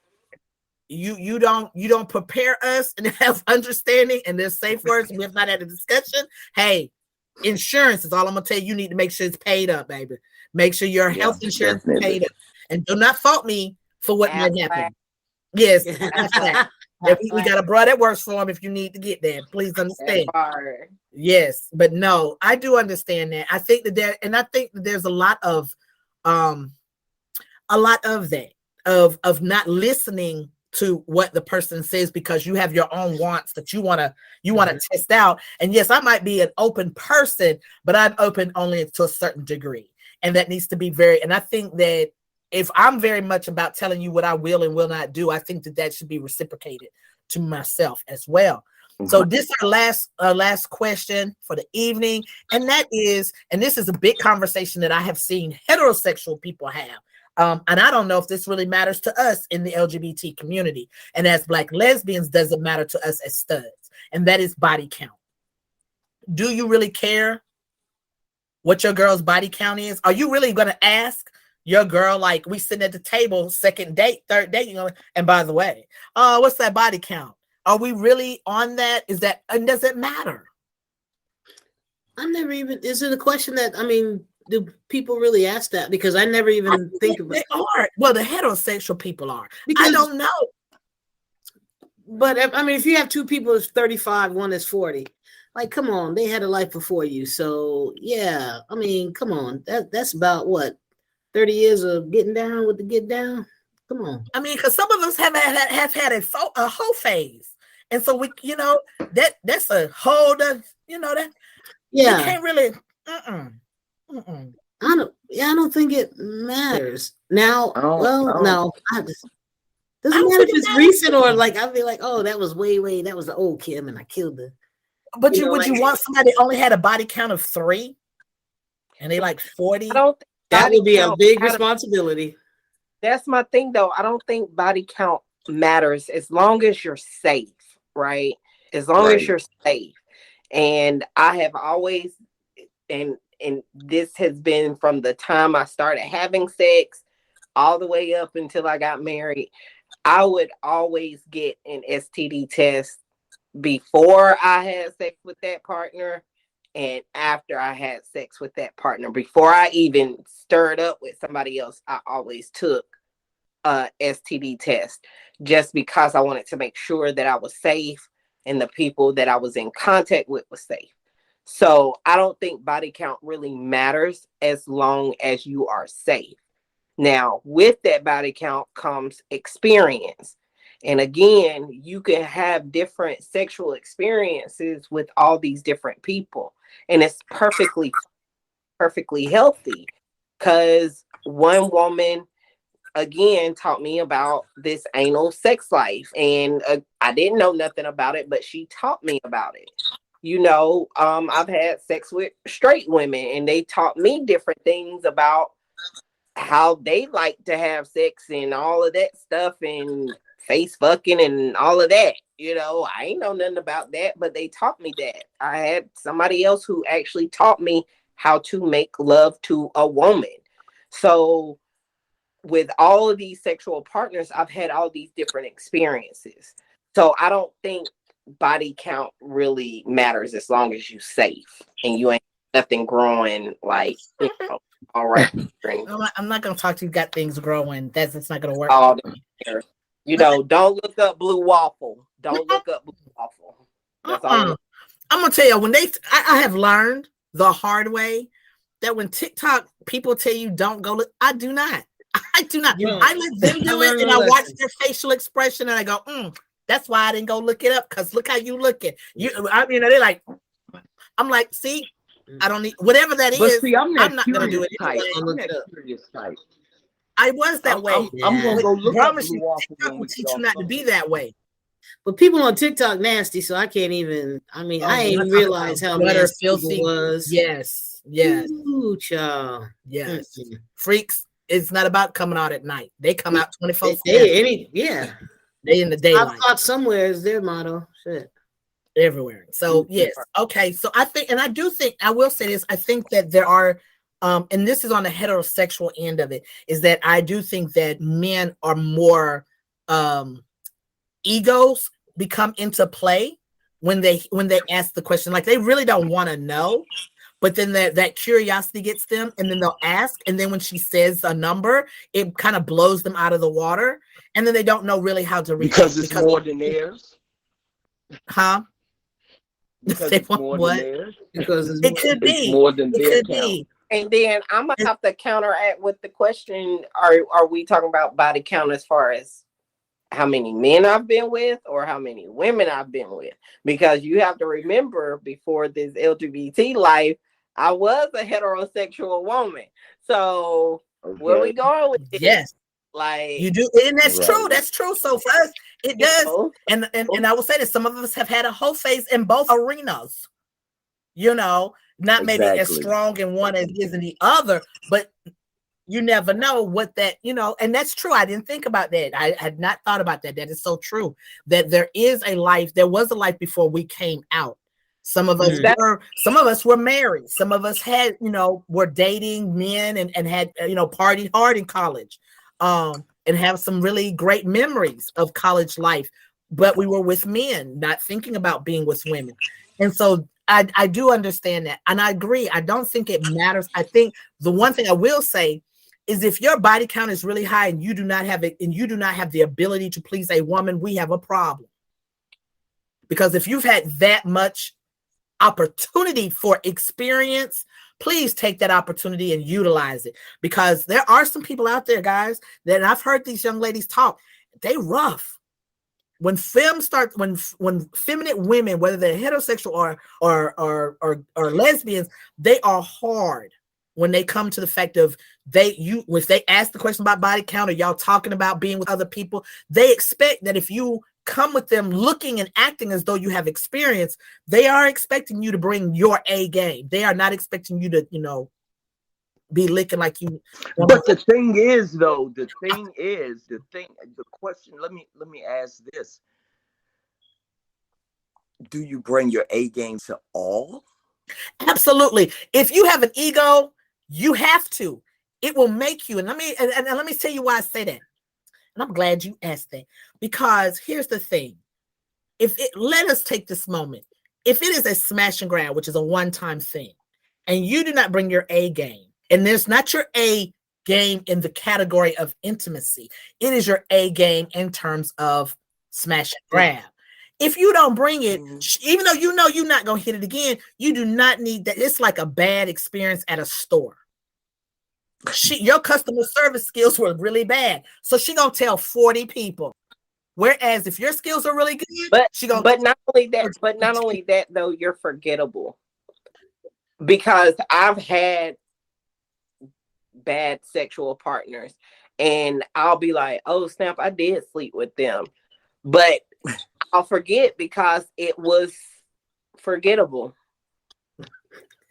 You don't prepare us and have understanding, and there's safe words. We have not had a discussion. Hey, insurance is all I'm gonna tell you. You need to make sure it's paid up, baby. Make sure your health insurance is paid up. And do not fault me for what might happen. Yes, that's that. We got a bra that works for him if you need to get there. Please understand. Yes, but no, I do understand that. I think that there's a lot of that of not listening to what the person says because you have your own wants that you want to test out. And yes, I might be an open person, but I'm open only to a certain degree. And that needs to be and I think that if I'm very much about telling you what I will and will not do, I think that should be reciprocated to myself as well. So this is our last question for the evening. And this is a big conversation that I have seen heterosexual people have. And I don't know if this really matters to us in the LGBT community. And as Black lesbians, doesn't matter to us as studs. And that is body count. Do you really care what your girl's body count is? Are you really going to ask your girl, like we sitting at the table, second date, third date, and by the way, what's that body count? Are we really on that? And does it matter? Is it a question that, do people really ask that? Because I never even think about it. They are. Well, the heterosexual people are. Because, I don't know. But if you have two people that's 35, one is 40, like, come on, they had a life before you. So yeah, come on. That's about what? 30 years of getting down with the get down. Come on. Because some of us have had a whole phase. And so we, that's a whole that, that yeah. You can't really I don't think it matters. Now, no. Doesn't matter if it's recent or I'd be like, oh, that was that was the old Kim and I killed her. But would you want somebody that only had a body count of 3 and they like 40? I don't think that would be a big responsibility. That's my thing though. I don't think body count matters as long as you're safe, right? As long as you're safe. And I have always, and this has been from the time I started having sex all the way up until I got married, I would always get an STD test before I had sex with that partner and after I had sex with that partner. Before I even stirred up with somebody else, I always took a STD test just because I wanted to make sure that I was safe and the people that I was in contact with was safe. So I don't think body count really matters as long as you are safe. Now, with that body count comes experience. And again, you can have different sexual experiences with all these different people. And it's perfectly healthy because one woman, again, taught me about this anal sex life. And I didn't know nothing about it, but she taught me about it. I've had sex with straight women and they taught me different things about how they like to have sex and all of that stuff and face fucking and all of that. I ain't know nothing about that, but they taught me that. I had somebody else who actually taught me how to make love to a woman. So with all of these sexual partners, I've had all these different experiences. So I don't think body count really matters as long as you're safe and you ain't nothing growing all right. I'm not gonna talk to you got things growing. That's not gonna work. Don't look up blue waffle. Don't look up blue waffle. That's all. I'm gonna tell you I have learned the hard way that when TikTok people tell you don't go look, I do not. Yeah. I let them do it and I watch their facial expression and I go, that's why I didn't go look it up because look how you looking. They're like, I'm like, see, I don't need whatever that is. See, I'm not gonna do it. Type. I'm that curious type. I was that way. I'm gonna go look up blue waffle. TikTok will teach you not to be that way. But people on TikTok nasty, so I can't even. I ain't realize how nasty it was. Yes. Ooh, child. Yes. Freaks. It's not about coming out at night. They come out 24/7. Yeah. They in the daylight. I thought somewhere is their motto. Shit. Everywhere. So yes. Okay. So I think, and I do think, I will say this, I think that there are, and this is on the heterosexual end of it, is that I do think that men are more egos become into play when they ask the question. Like they really don't want to know, but then that curiosity gets them, and then they'll ask, and then when she says a number, it kind of blows them out of the water, and then they don't know really how to react. Because it's more than theirs. Huh? Because They it's want more what? than theirs. Because It could It's be. more than It their could count. be. And then I'm gonna have to counteract with the question: Are we talking about body count as far as how many men I've been with, or how many women I've been with? Because you have to remember, before this LGBT life, I was a heterosexual woman. So where we going with this? Yes. Like, You do, and that's true. Right. That's true. So for us, it does. know, And I will say that some of us have had a whole phase in both arenas. You know, not maybe as Exactly. strong in one as it is in the other, but you never know what that, you know, and that's true. I didn't think about that. I had not thought about that. That is so true. That there is a life, there was a life before we came out. Some of us were married. Some of us had, you know, were dating men and had, you know, partied hard in college. And have some really great memories of college life, but we were with men, not thinking about being with women. And so I do understand that. And I agree. I don't think it matters. I think the one thing I will say is, if your body count is really high and you do not have it, and you do not have the ability to please a woman, we have a problem. Because if you've had that much opportunity for experience, please take that opportunity and utilize it. Because there are some people out there, guys, that I've heard these young ladies talk, they rough. When when feminine women, whether they're heterosexual or lesbians, they are hard when they come to the fact of if they ask the question about body count, or y'all talking about being with other people, they expect that if you come with them looking and acting as though you have experience, they are expecting you to bring your A game. They are not expecting you to, you know, be licking like you. But the thing is, though, the question, let me ask this. Do you bring your A game to all? Absolutely. If you have an ego, you have to. It will make you. And let me tell you why I say that. And I'm glad you asked that, because here's the thing. Let us take this moment. If it is a smash and grab, which is a one-time thing, and you do not bring your A game, and there's not your A game in the category of intimacy, it is your A game in terms of smash and grab. If you don't bring it, even though you know you're not going to hit it again, you do not need that. It's like a bad experience at a store. Your customer service skills were really bad, so she going to tell 40 people. Whereas if your skills are really good, but not only that though, you're forgettable. Because I've had bad sexual partners, and I'll be like, oh snap, I did sleep with them, but I'll forget because it was forgettable.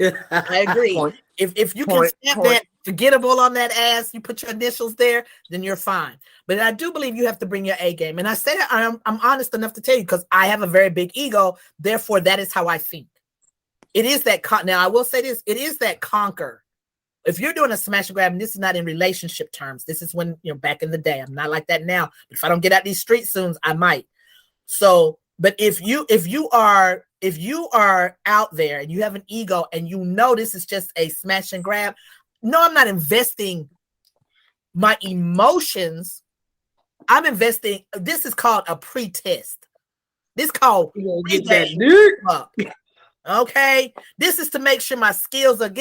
I agree. If you can snap that forgettable on that ass, you put your initials there, then you're fine. But I do believe you have to bring your A game. And I say that I'm honest enough to tell you, because I have a very big ego. Therefore, that is how I think. It is that now I will say this, it is that conquer. If you're doing a smash and grab, and this is not in relationship terms, this is when, you know, back in the day, I'm not like that now. But if I don't get out these streets soon, I might. So, but if you are out there and you have an ego and you know this is just a smash and grab, no, I'm not investing my emotions. I'm investing. This is called a pre-test. This is called up. Okay, this is to make sure my skills are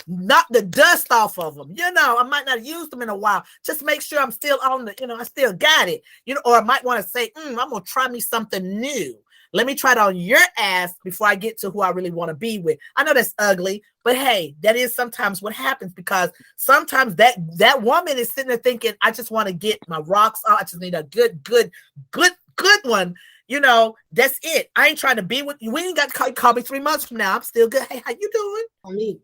knock the dust off of them. You know, I might not use them in a while. Just make sure I'm still on the, you know, I still got it. You know, or I might want to say, I'm gonna try me something new. Let me try it on your ass before I get to who I really want to be with. I know that's ugly, but hey, that is sometimes what happens, because sometimes that woman is sitting there thinking, I just want to get my rocks off. I just need a good one. You know, that's it. I ain't trying to be with you. We ain't got to call me 3 months from now. I'm still good. Hey, how you doing?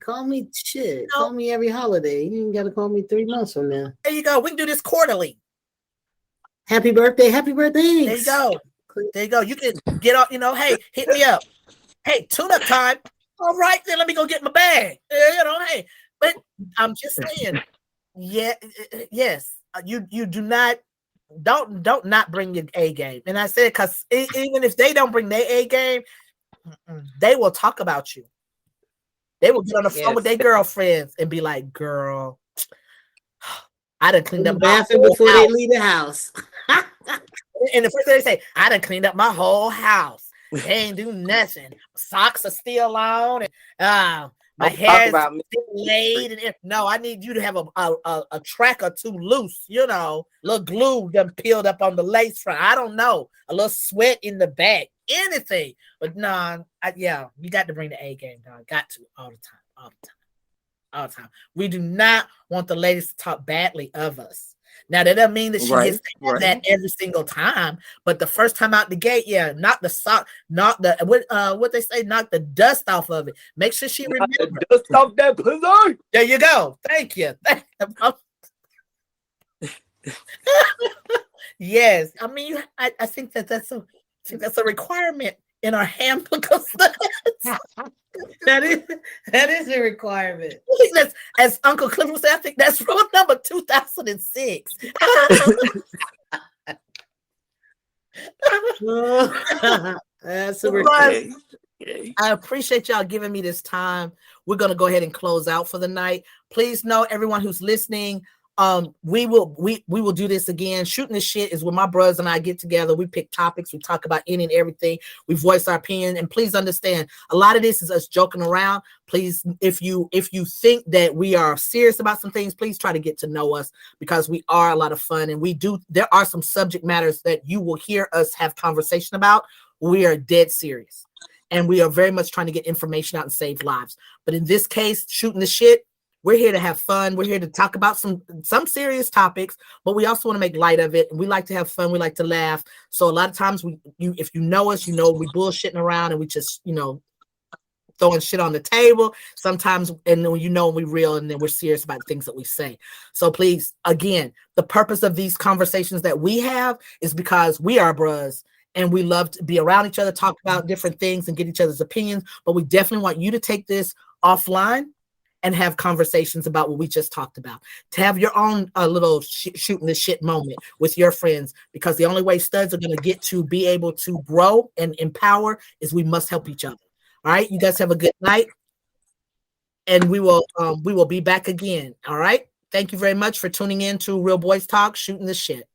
Call me shit. You know? Call me every holiday. You ain't got to call me 3 months from now. There you go. We can do this quarterly. Happy birthday. Happy birthday. There you go. There you go. You can get up, you know, hey, hit me up. Hey, tune-up time. All right, then let me go get my bag. You know, hey. But I'm just saying, yes, you do not, don't not bring your A game. And I said, because even if they don't bring their A game, they will talk about you. They will get on the phone with Yes. their girlfriends and be like, "Girl, I done cleaned In up the my bathroom whole before they house." leave the house. And the first thing they say, "I done cleaned up my whole house. They ain't do nothing. Socks are still on, and my Don't talk hair is about me. still laid. And no, I need you to have a track or two loose, you know, little glue done peeled up on the lace front. I don't know, a little sweat in the back, anything. But nah, yeah, you got to bring the A game, dog. Got to all the time, all the time, all the time. We do not want the ladies to talk badly of us. Now that doesn't mean that she gets to have that every single time, but the first time out the gate, yeah, knock the sock, knock the what they say, knock the dust off of it. Make sure she remembers. Dust off that pussy. There you go. Thank you. Yes, I mean, I think that's a requirement in our handbook of studies. That is a requirement. I think that's, as Uncle Cliff would say, I think that's rule number 2006. That's a requirement. I appreciate y'all giving me this time. We're gonna go ahead and close out for the night. Please know, everyone who's listening, we will do this again. Shooting the Shit is when my brothers and I get together. We pick topics, we talk about any and everything, we voice our opinion. And please understand, a lot of this is us joking around. Please, if you think that we are serious about some things, please try to get to know us, because we are a lot of fun, and there are some subject matters that you will hear us have conversation about. We are dead serious, and we are very much trying to get information out and save lives. But in this case, Shooting the Shit, we're here to have fun. We're here to talk about some serious topics, but we also want to make light of it. And we like to have fun. We like to laugh. So a lot of times if you know us, you know, we bullshitting around and we just, you know, throwing shit on the table sometimes. And then, you know, we real and then we're serious about things that we say. So please, again, the purpose of these conversations that we have is because we are bros. And we love to be around each other, talk about different things and get each other's opinions. But we definitely want you to take this offline and have conversations about what we just talked about. To have your own little shooting the shit moment with your friends, because the only way studs are going to get to be able to grow and empower is we must help each other. All right, you guys have a good night, and we will be back again. All right, thank you very much for tuning in to Real Boys Talk, Shooting the Shit.